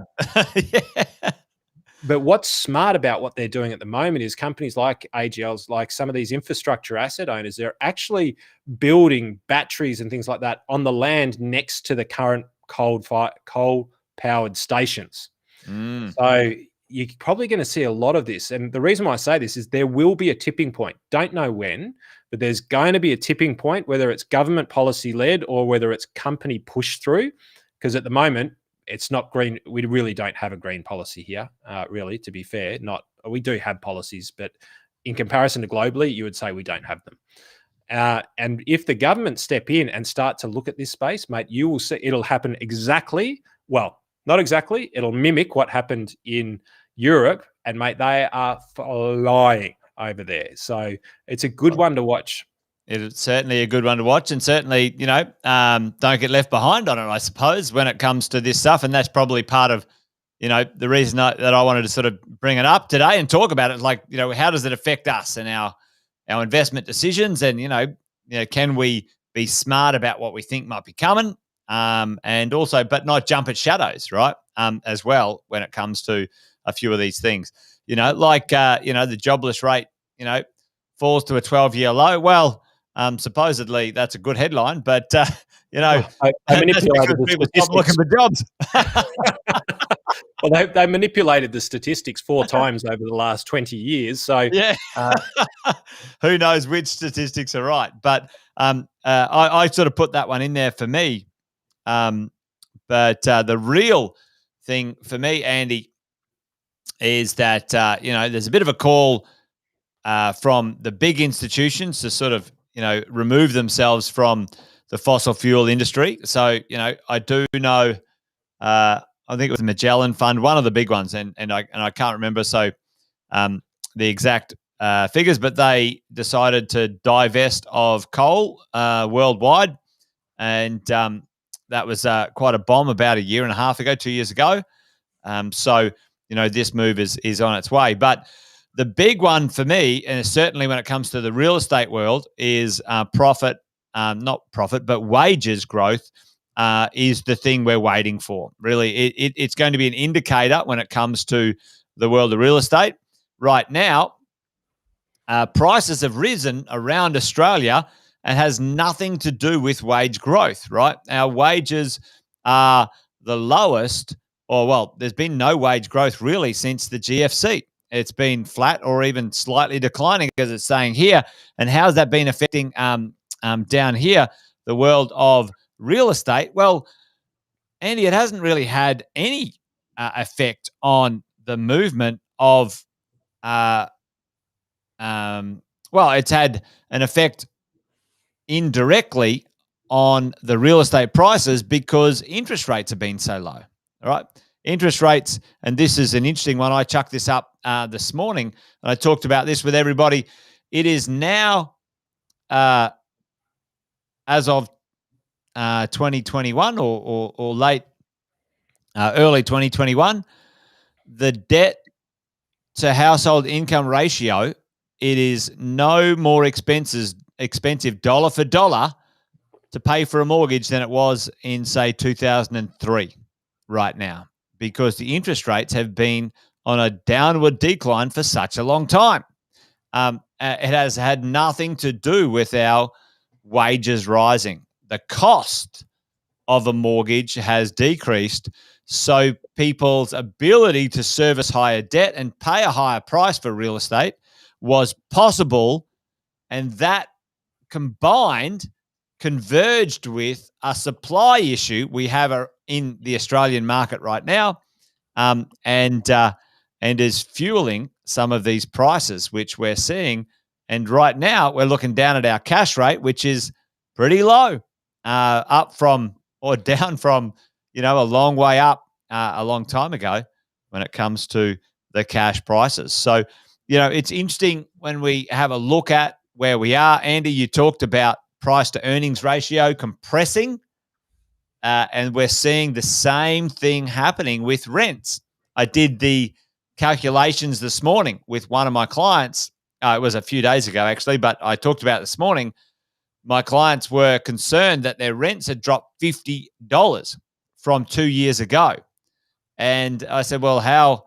But what's smart about what they're doing at the moment is companies like AGLs, like some of these infrastructure asset owners, they're actually building batteries and things like that on the land next to the current coal-powered stations. So you're probably going to see a lot of this. And the reason why I say this is there will be a tipping point. Don't know when, but there's going to be a tipping point, whether it's government policy led or whether it's company push through. Because at the moment, it's not green. We really don't have a green policy here, really, to be fair. We do have policies, but in comparison to globally, you would say we don't have them. And if the government step in and start to look at this space, mate, you will see it'll happen exactly, well, not exactly, it'll mimic what happened in Europe, and mate, they are flying over there. So it's a good one to watch. It's certainly a good one to watch, and certainly, don't get left behind on it, I suppose, when it comes to this stuff. And that's probably part of, the reason that I wanted to sort of bring it up today and talk about it. Like, how does it affect us and our investment decisions? And, can we be smart about what we think might be coming? And also, but not jump at shadows, right? As well, when it comes to a few of these things, the jobless rate, falls to a 12-year low. Well, supposedly that's a good headline, but I manipulated the people stop looking for jobs. Well, they manipulated the statistics 4 times over the last 20 years. So yeah, who knows which statistics are right? But I sort of put that one in there for me. But the real thing for me, Andy, is that there's a bit of a call from the big institutions to sort of remove themselves from the fossil fuel industry. So I do know. I think it was the Magellan Fund, one of the big ones, and I can't remember the exact figures, but they decided to divest of coal worldwide, and that was quite a bomb about 1.5 years ago, 2 years ago. So this move is on its way. But the big one for me, and certainly when it comes to the real estate world, is not profit, but wages growth is the thing we're waiting for. Really, it's going to be an indicator when it comes to the world of real estate. Right now, prices have risen around Australia and has nothing to do with wage growth, right? Our wages are the lowest, or well, there's been no wage growth really since the GFC. It's been flat or even slightly declining, as it's saying here. And how's that been affecting down here, the world of real estate? Well, Andy, it hasn't really had any effect on the movement of well, it's had an effect indirectly on the real estate prices because interest rates have been so low. All right. Interest rates, and this is an interesting one. I chucked this up this morning and I talked about this with everybody. It is now, as of 2021 or late, early 2021, the debt to household income ratio, it is no more expensive dollar for dollar to pay for a mortgage than it was in, say, 2003 right now, because the interest rates have been on a downward decline for such a long time. It has had nothing to do with our wages rising. The cost of a mortgage has decreased, so people's ability to service higher debt and pay a higher price for real estate was possible, and that combined converged with a supply issue we have in the Australian market right now, and is fueling some of these prices which we're seeing. And right now we're looking down at our cash rate, which is pretty low, up from or down from, a long way up a long time ago when it comes to the cash prices. So, it's interesting when we have a look at where we are. Andy, you talked about price to earnings ratio compressing, and we're seeing the same thing happening with rents. I did the calculations this morning with one of my clients. It was a few days ago, actually, but I talked about it this morning. My clients were concerned that their rents had dropped $50 from 2 years ago. And I said, well, how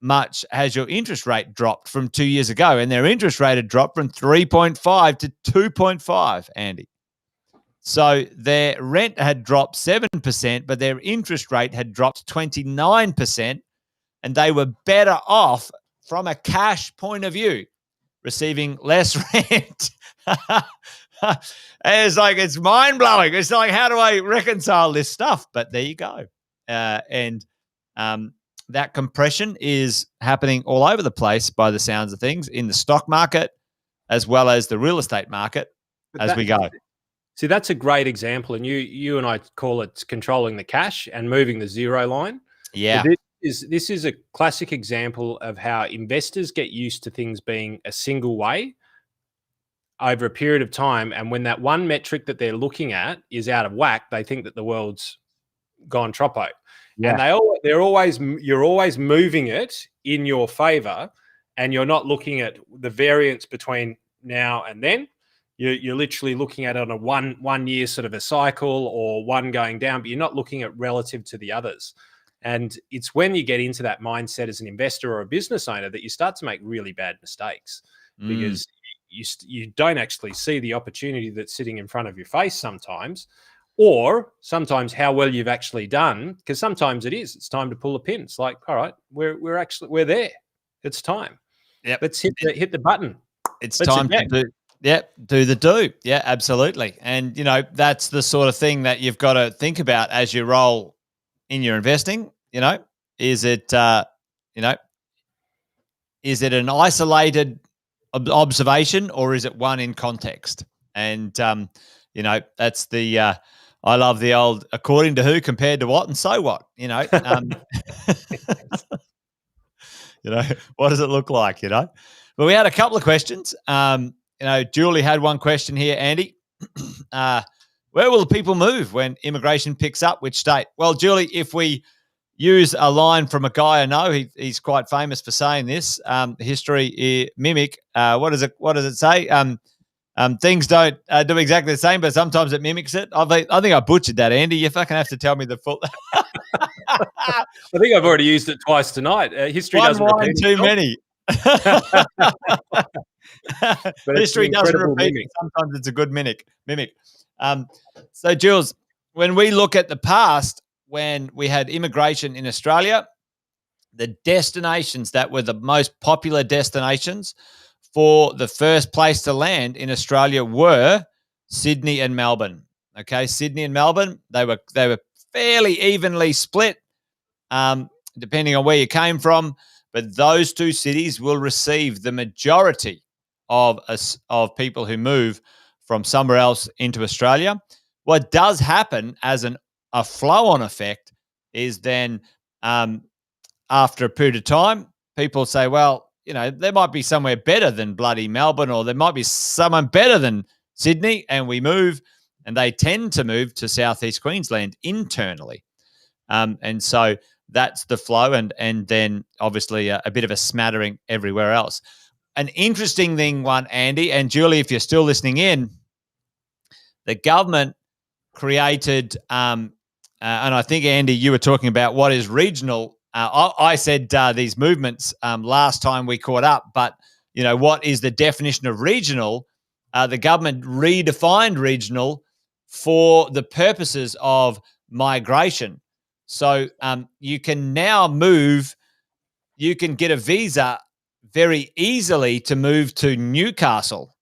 much has your interest rate dropped from 2 years ago? And their interest rate had dropped from 3.5 to 2.5, Andy. So their rent had dropped 7%, but their interest rate had dropped 29%. And they were better off from a cash point of view, receiving less rent. It's mind blowing. It's like, how do I reconcile this stuff? But there you go. And that compression is happening all over the place by the sounds of things, in the stock market as well as the real estate market as we go. See, that's a great example. And you and I call it controlling the cash and moving the zero line. Yeah. This is a classic example of how investors get used to things being a single way over a period of time. And when that one metric that they're looking at is out of whack, they think that the world's gone troppo. Yeah. And you're always moving it in your favor, and you're not looking at the variance between now and then. You're literally looking at it on a one year sort of a cycle, or one going down, but you're not looking at relative to the others. And it's when you get into that mindset as an investor or a business owner that you start to make really bad mistakes, because you don't actually see the opportunity that's sitting in front of your face sometimes, or sometimes how well you've actually done. Because sometimes it's time to pull a pin. It's like, all right, we're there. It's time. Yep. Let's hit the button. It's time to do. Yep, do the do. Yeah, absolutely. And, that's the sort of thing that you've got to think about as you roll in your investing. Is it, is it an isolated observation, or is it one in context? And, that's the, I love the old, according to who, compared to what, and so what, what does it look like, But we had a couple of questions. Julie had one question here, Andy. Where will the people move when immigration picks up? Which state? Well, Julie, if we use a line from a guy I know, he's quite famous for saying this. History mimic. What does it say? Things don't do exactly the same, but sometimes it mimics it. I think I butchered that, Andy. You fucking have to tell me the full. I think I've already used it twice tonight. History One doesn't wine repeat too itself. many. But it's an History doesn't incredible repeat. mimic. Sometimes it's a good mimic. So, Jules, when we look at the past, when we had immigration in Australia, the destinations that were the most popular destinations for the first place to land in Australia were Sydney and Melbourne. Okay, Sydney and Melbourne, they were fairly evenly split, depending on where you came from. But those two cities will receive the majority of people who move from somewhere else into Australia. What does happen as a flow-on effect is then after a period of time, people say, well, there might be somewhere better than bloody Melbourne, or there might be someone better than Sydney, and we move, and they tend to move to Southeast Queensland internally. And so that's the flow, and then obviously a bit of a smattering everywhere else. An interesting thing, Andy, and Julie, if you're still listening in, the government created, and I think, Andy, you were talking about what is regional. I said these movements last time we caught up, but what is the definition of regional? The government redefined regional for the purposes of migration. So you can now move. You can get a visa very easily to move to Newcastle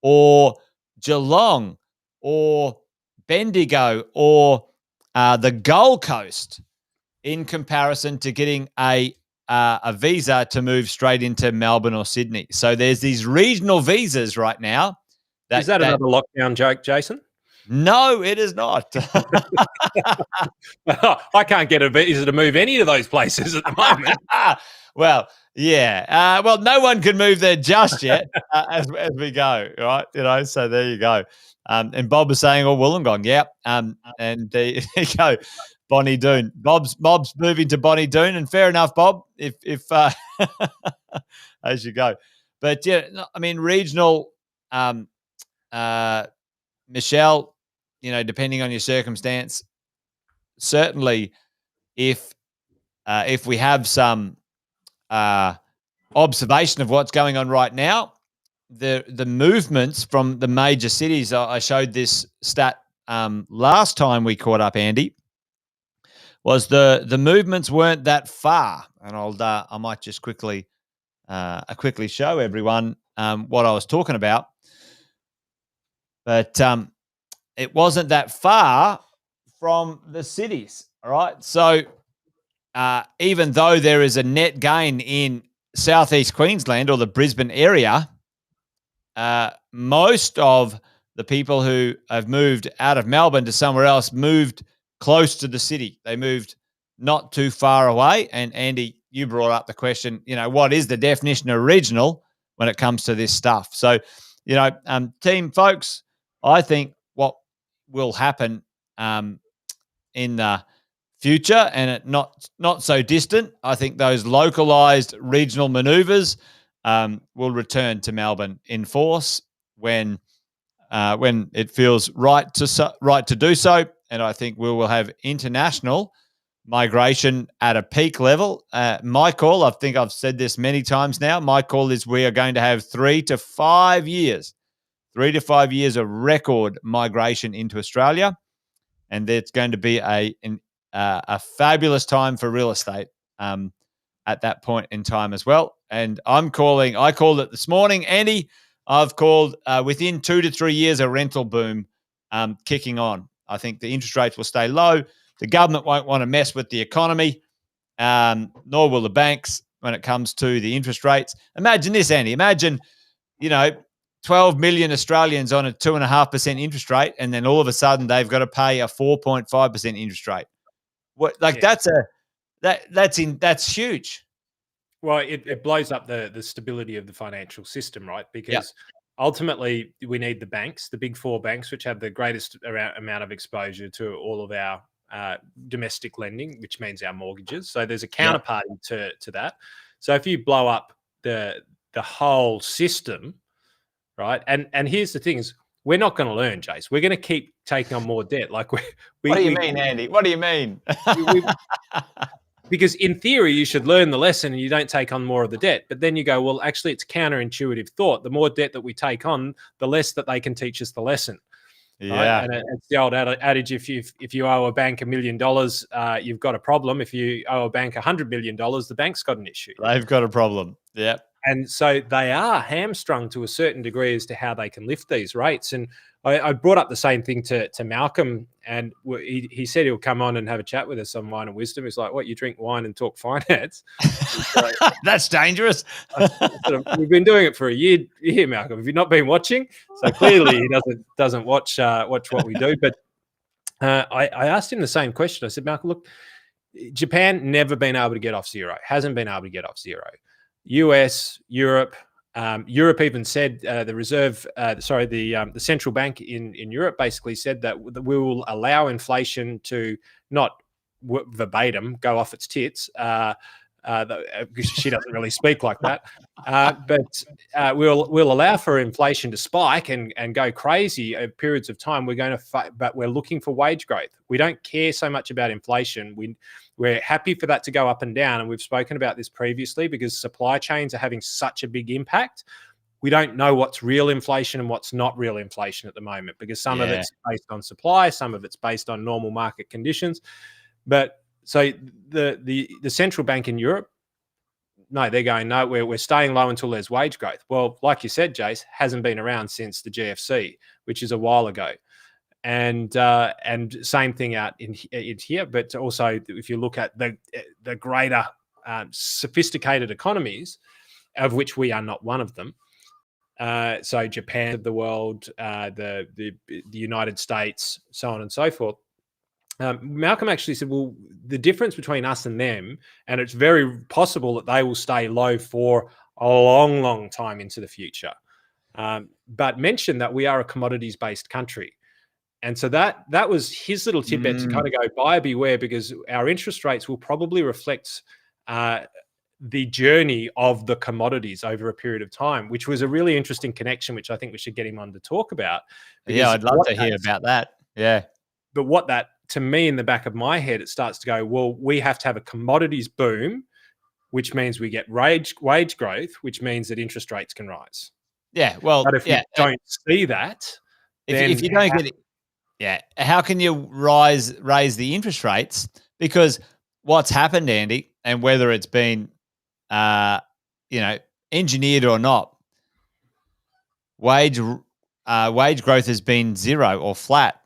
or Geelong or Bendigo or the Gold Coast, in comparison to getting a visa to move straight into Melbourne or Sydney. So there's these regional visas right now. Is that another lockdown joke, Jason? No, it is not. I can't get a visa to move any of those places at the moment. Well, yeah. Well, no one can move there just yet as we go, right? So there you go. And Bob was saying, "Oh, Wollongong, yeah." And there you go, Bonnie Doon. Bob's moving to Bonnie Doon, and fair enough, Bob. If as you go, but yeah, I mean, regional. Michelle, depending on your circumstance, certainly if we have some observation of what's going on right now, the movements from the major cities. I showed this stat last time we caught up, Andy. Was the movements weren't that far, and I might just quickly show everyone what I was talking about. But it wasn't that far from the cities, all right? So even though there is a net gain in Southeast Queensland or the Brisbane area, most of the people who have moved out of Melbourne to somewhere else moved close to the city. They moved not too far away. And Andy, you brought up the question, what is the definition of regional when it comes to this stuff? So, team folks, I think what will happen in the future, and it not so distant, I think those localized regional maneuvers will return to Melbourne in force when it feels right to do so. And I think we will have international migration at a peak level. My call, I think I've said this many times now, my call is we are going to have 3 to 5 years of record migration into Australia. And it's going to be a fabulous time for real estate at that point in time as well. And I called it this morning, Andy. I've called within 2 to 3 years a rental boom kicking on. I think the interest rates will stay low. The government won't want to mess with the economy, nor will the banks when it comes to the interest rates. Imagine this, Andy. Imagine, 12 million Australians on a 2.5% interest rate, and then all of a sudden they've got to pay a 4.5% interest rate. That's huge. Well, it blows up the stability of the financial system, right? Because ultimately we need the banks, the big four banks, which have the greatest amount of exposure to all of our domestic lending, which means our mortgages. So there's a counterparty to that. So if you blow up the whole system, right? And here's the thing: is we're not going to learn, Jace. We're going to keep taking on more debt. Like What do you mean, Andy? What do you mean? Because in theory, you should learn the lesson and you don't take on more of the debt. But then you go, well, actually, it's counterintuitive thought. The more debt that we take on, the less that they can teach us the lesson. Yeah. Right? And it's the old adage: if you owe a bank $1 million, you've got a problem. If you owe a bank $100 million, the bank's got an issue. They've got a problem. Yeah. And so they are hamstrung to a certain degree as to how they can lift these rates. And I brought up the same thing to Malcolm, and he said he'll come on and have a chat with us on Wine and Wisdom. He's like, "What, you drink wine and talk finance?" So, that's dangerous. We've been doing it for a year, Malcolm. Have you not been watching? So clearly he doesn't watch what we do. But I asked him the same question. I said, Malcolm, look, Japan never been able to get off zero. Hasn't been able to get off zero. US, Europe. Europe even said the central bank in Europe basically said that we will allow inflation to not verbatim go off its tits. She doesn't really speak like that, but we'll allow for inflation to spike and go crazy at periods of time. We're going to, but we're looking for wage growth. We don't care so much about inflation. We're happy for that to go up and down, and we've spoken about this previously because supply chains are having such a big impact. We don't know what's real inflation and what's not real inflation at the moment because some of it's based on supply, some of it's based on normal market conditions. But so the central bank in Europe, no, they're going, no, we're staying low until there's wage growth. Well, like you said, Jace, hasn't been around since the GFC, which is a while ago. And same thing out in here, but also if you look at the greater sophisticated economies, of which we are not one of them. So Japan of the world, the United States, so on and so forth. Malcolm actually said, well, the difference between us and them, and it's very possible that they will stay low for a long, long time into the future. But mentioned that we are a commodities-based country. And so that was his little tidbit to kind of go, buyer beware, because our interest rates will probably reflect the journey of the commodities over a period of time, which was a really interesting connection, which I think we should get him on to talk about. Yeah, I'd love to hear about that. Yeah. But what that, to me, in the back of my head, it starts to go, well, we have to have a commodities boom, which means we get wage growth, which means that interest rates can rise. Yeah, well, but if we don't see that, if you don't get it, how can you raise the interest rates? Because what's happened, Andy, and whether it's been, engineered or not, wage growth has been zero or flat.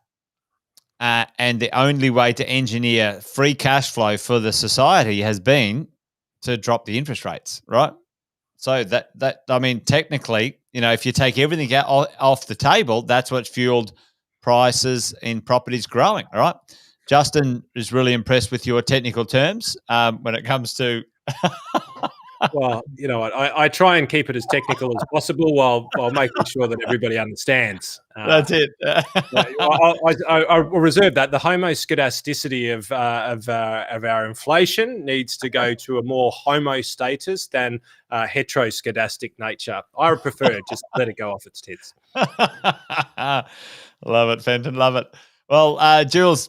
And the only way to engineer free cash flow for the society has been to drop the interest rates, right? So technically, if you take everything off the table, that's what fueled prices in properties growing, all right? Justin is really impressed with your technical terms when it comes to... Well, you know what? I try and keep it as technical as possible while making sure that everybody understands. That's it. I reserve that. The homoscedasticity of our inflation needs to go to a more homo status than heteroscedastic nature. I prefer just let it go off its tits. Love it, Fenton. Love it. Well, Jules,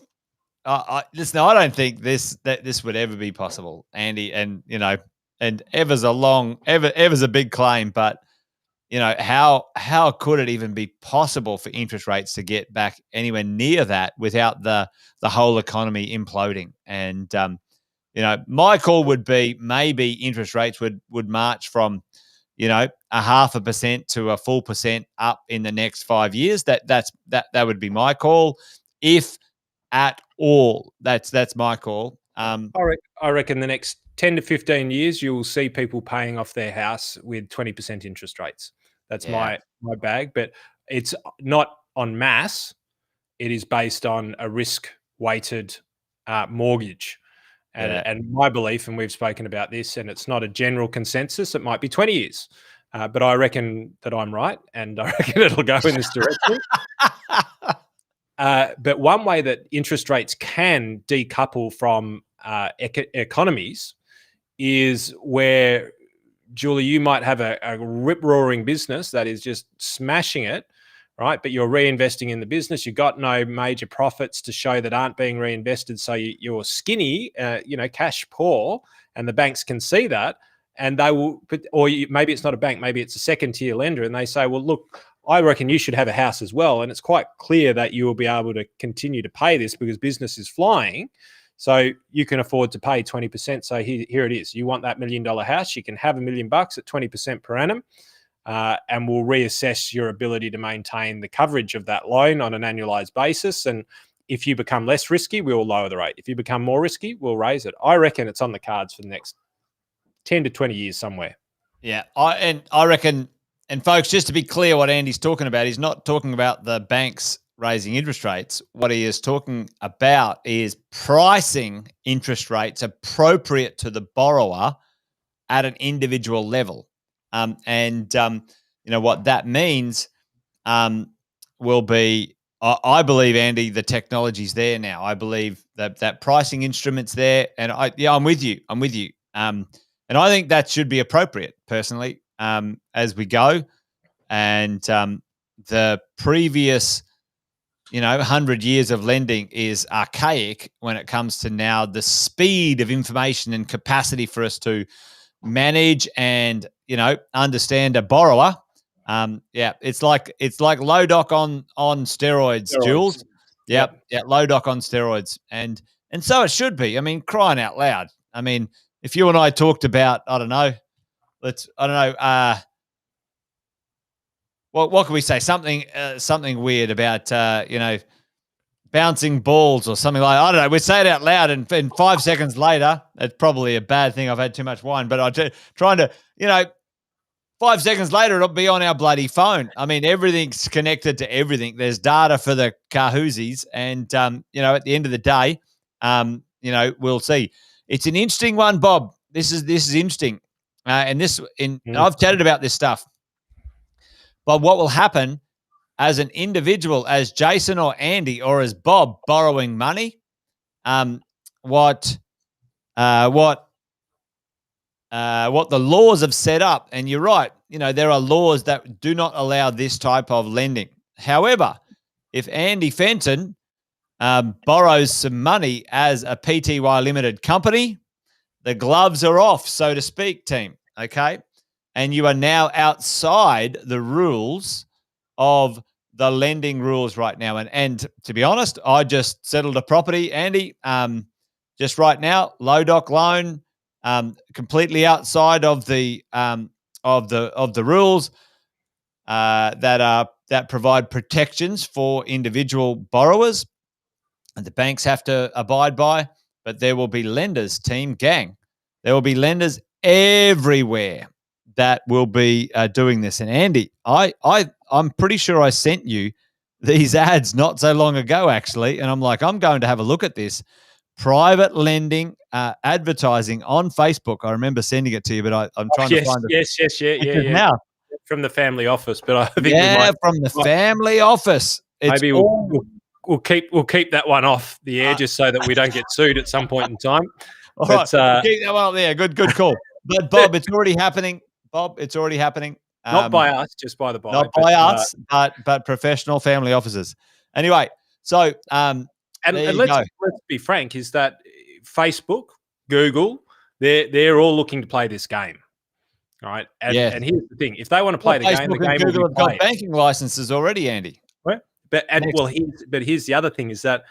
listen, I don't think this would ever be possible, Andy, and and ever's a big claim, but how could it even be possible for interest rates to get back anywhere near that without the whole economy imploding? And my call would be maybe interest rates would march from 0.5% to a full percent up in the next 5 years. That would be my call, if at all. That's my call. I reckon the next 10 to 15 years, you will see people paying off their house with 20% interest rates. That's my bag, but it's not en masse. It is based on a risk-weighted mortgage. And my belief, and we've spoken about this, and it's not a general consensus, it might be 20 years. But I reckon that I'm right, and I reckon it'll go in this direction. But one way that interest rates can decouple from economies is where Julie, you might have a rip-roaring business that is just smashing it, right? But you're reinvesting in the business. You've got no major profits to show that aren't being reinvested. So you're skinny, cash poor, and the banks can see that. And they will, maybe it's not a bank, maybe it's a second-tier lender, and they say, well, look, I reckon you should have a house as well. And it's quite clear that you will be able to continue to pay this because business is flying. So you can afford to pay 20%. So here it is. You want that $1 million house, you can have $1 million at 20% per annum, and we'll reassess your ability to maintain the coverage of that loan on an annualized basis. And if you become less risky, we will lower the rate. If you become more risky, we'll raise it. I reckon it's on the cards for the next 10 to 20 years somewhere. Yeah, I reckon, and folks, just to be clear, what Andy's talking about, he's not talking about the banks raising interest rates. What he is talking about is pricing interest rates appropriate to the borrower at an individual level. What that means will be, I believe, Andy, the technology's there now. I believe that pricing instrument's there, and I'm with you. And I think that should be appropriate, personally, as we go. And the previous 100 years of lending is archaic when it comes to now the speed of information and capacity for us to manage and, understand a borrower. It's like low doc on steroids, Jules. Yep. Yeah, low doc on steroids. And so it should be. I mean, crying out loud. I mean, if you and I talked about, what can we say? Something weird about, bouncing balls or something like that. I don't know. We say it out loud, and 5 seconds later, it's probably a bad thing. I've had too much wine, but I'm trying to, 5 seconds later, it'll be on our bloody phone. I mean, everything's connected to everything. There's data for the Kahoozies, and at the end of the day, we'll see. It's an interesting one, Bob. This is interesting, and I've chatted about this stuff. But what will happen as an individual, as Jason or Andy or as Bob borrowing money? What the laws have set up, and you're right. There are laws that do not allow this type of lending. However, if Andy Fenton borrows some money as a PTY Limited company, the gloves are off, so to speak, team. Okay. And you are now outside the rules of the lending rules right now. And to be honest, I just settled a property, Andy, just right now, low doc loan, completely outside of the rules that provide protections for individual borrowers, and the banks have to abide by. But there will be lenders, team, gang. There will be lenders everywhere that will be doing this. And Andy, I'm pretty sure I sent you these ads not so long ago, actually. And I'm like, I'm going to have a look at this. Private lending advertising on Facebook. I remember sending it to you, but I'm trying to find it. Yes. Now. From the family office, but I think from the family office. Maybe we'll keep that one off the air just so that we don't get sued at some point in time. All right, keep that one up there. Good call. But Bob, it's already happening. Not by us, just by the buyer. Not by us, but professional family offices. Anyway, so and let's be frank, is that Facebook, Google, they're all looking to play this game. All right. And here's the thing. If they want to play the game, the game Google will have be played. got banking licenses already, Andy. Right. But here's the other thing, is that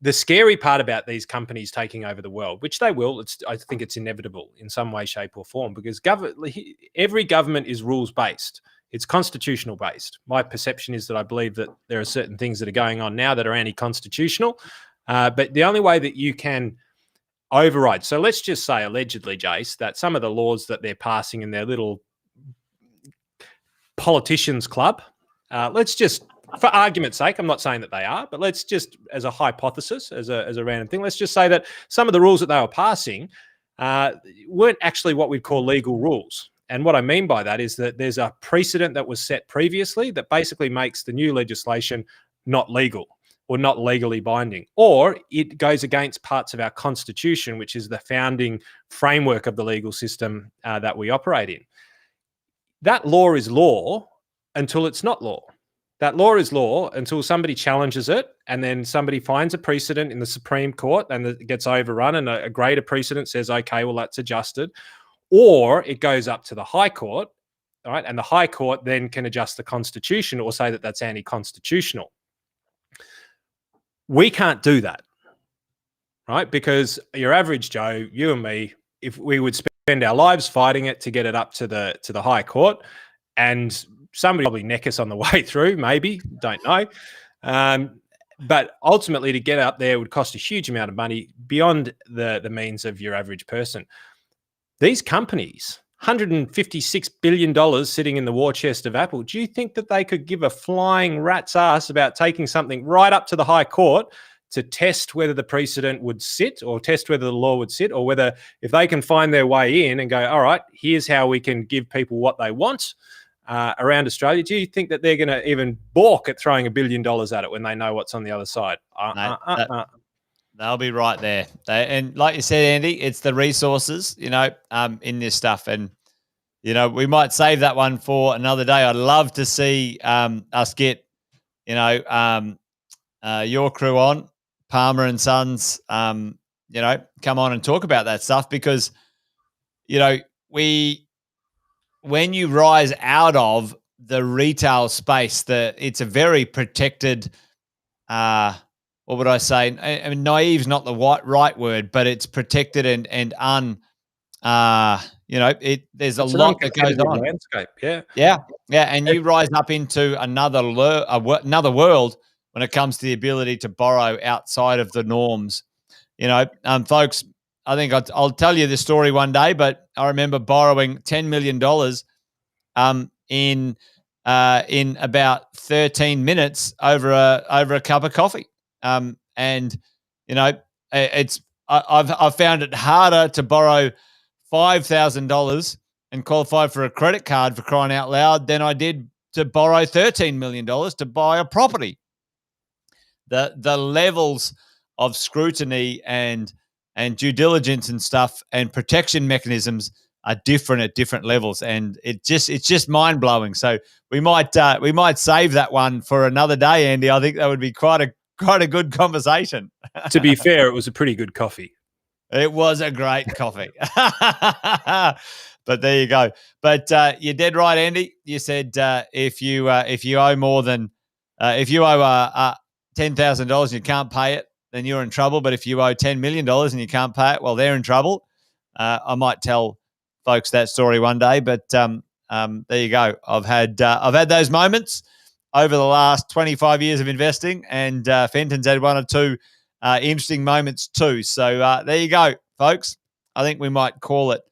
the scary part about these companies taking over the world, which they will, I think it's inevitable in some way, shape, or form, because every government is rules-based. It's constitutional-based. My perception is that I believe that there are certain things that are going on now that are anti-constitutional. But the only way that you can override, so let's just say allegedly, Jace, that some of the laws that they're passing in their little politicians club, let's just, for argument's sake, I'm not saying that they are, but let's just, as a hypothesis, as a random thing, let's just say that some of the rules that they were passing weren't actually what we'd call legal rules. And what I mean by that is that there's a precedent that was set previously that basically makes the new legislation not legal. or not legally binding, or it goes against parts of our constitution, which is the founding framework of the legal system that we operate in. That law is law until it's not law. That law is law until somebody challenges it, and then somebody finds a precedent in the Supreme Court and it gets overrun, and a greater precedent says, okay, well, that's adjusted. Or it goes up to the High Court, all right, and the High Court then can adjust the Constitution or say that that's anti-constitutional. We can't do that, right? Because your average Joe, you and me, if we would spend our lives fighting it to get it up to the High Court, and somebody probably neck us on the way through, maybe, don't know. But ultimately, to get up there would cost a huge amount of money beyond the means of your average person. These companies, $156 billion sitting in the war chest of Apple, do you think that they could give a flying rat's ass about taking something right up to the High Court to test whether the precedent would sit, or test whether the law would sit, or whether if they can find their way in and go, all right, here's how we can give people what they want around Australia? Do you think that they're going to even balk at throwing $1 billion at it when they know what's on the other side? They'll be right there. And like you said, Andy, it's the resources, in this stuff. And, we might save that one for another day. I'd love to see us get, your crew on, Palmer and Sons, come on and talk about that stuff, because, when you rise out of the retail space, it's a very protected, what would I say? I mean, naive is not the right word, but it's protected and there's a lot that goes on. Landscape, yeah. And you rise up into another world when it comes to the ability to borrow outside of the norms. Folks, I think I'll tell you this story one day, but I remember borrowing $10 million in about 13 minutes over a cup of coffee. I've found it harder to borrow $5,000 and qualify for a credit card, for crying out loud, than I did to borrow $13 million to buy a property. The levels of scrutiny and due diligence and stuff and protection mechanisms are different at different levels, and it's just mind blowing. So we might save that one for another day, Andy. I think that would be quite a good conversation. To be fair, it was a pretty good coffee. It was a great coffee. But there you go. But you're dead right, Andy. You said if you owe more than if you owe $10,000 and you can't pay it, then you're in trouble. But if you owe $10 million and you can't pay it, well, they're in trouble. I might tell folks that story one day, but there you go. I've had those moments over the last 25 years of investing, and Fenton's had one or two interesting moments too. So there you go, folks. I think we might call it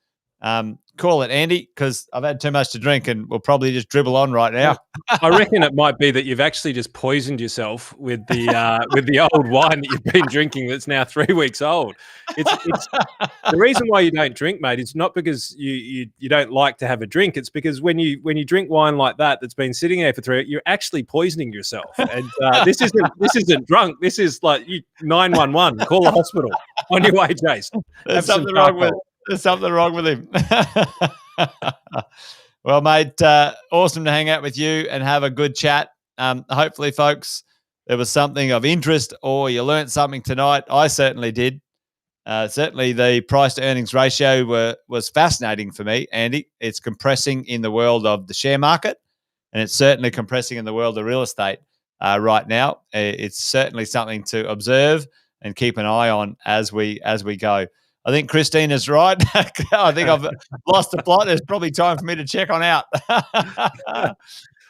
Andy, because I've had too much to drink and we'll probably just dribble on right now. I reckon it might be that you've actually just poisoned yourself with the old wine that you've been drinking that's now 3 weeks old. It's the reason why you don't drink, mate. It's not because you don't like to have a drink. It's because when you drink wine like that's been sitting there for 3 weeks, you're actually poisoning yourself. And this isn't drunk. This is like 911. Call a hospital on your way, Jace. There's something wrong with him. Well, mate, awesome to hang out with you and have a good chat. Hopefully, folks, there was something of interest or you learned something tonight. I certainly did. Certainly, the price to earnings ratio was fascinating for me, Andy. It's compressing in the world of the share market, and it's certainly compressing in the world of real estate right now. It's certainly something to observe and keep an eye on as we go. I think Christina's right. I think I've lost the plot. There's probably time for me to check on out.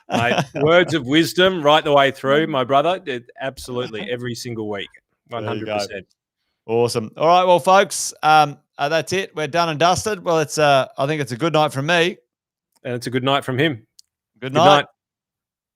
Mate, words of wisdom right the way through, my brother. Absolutely, every single week, 100%. Awesome. All right, well, folks, that's it. We're done and dusted. Well, I think it's a good night from me. And it's a good night from him. Good night.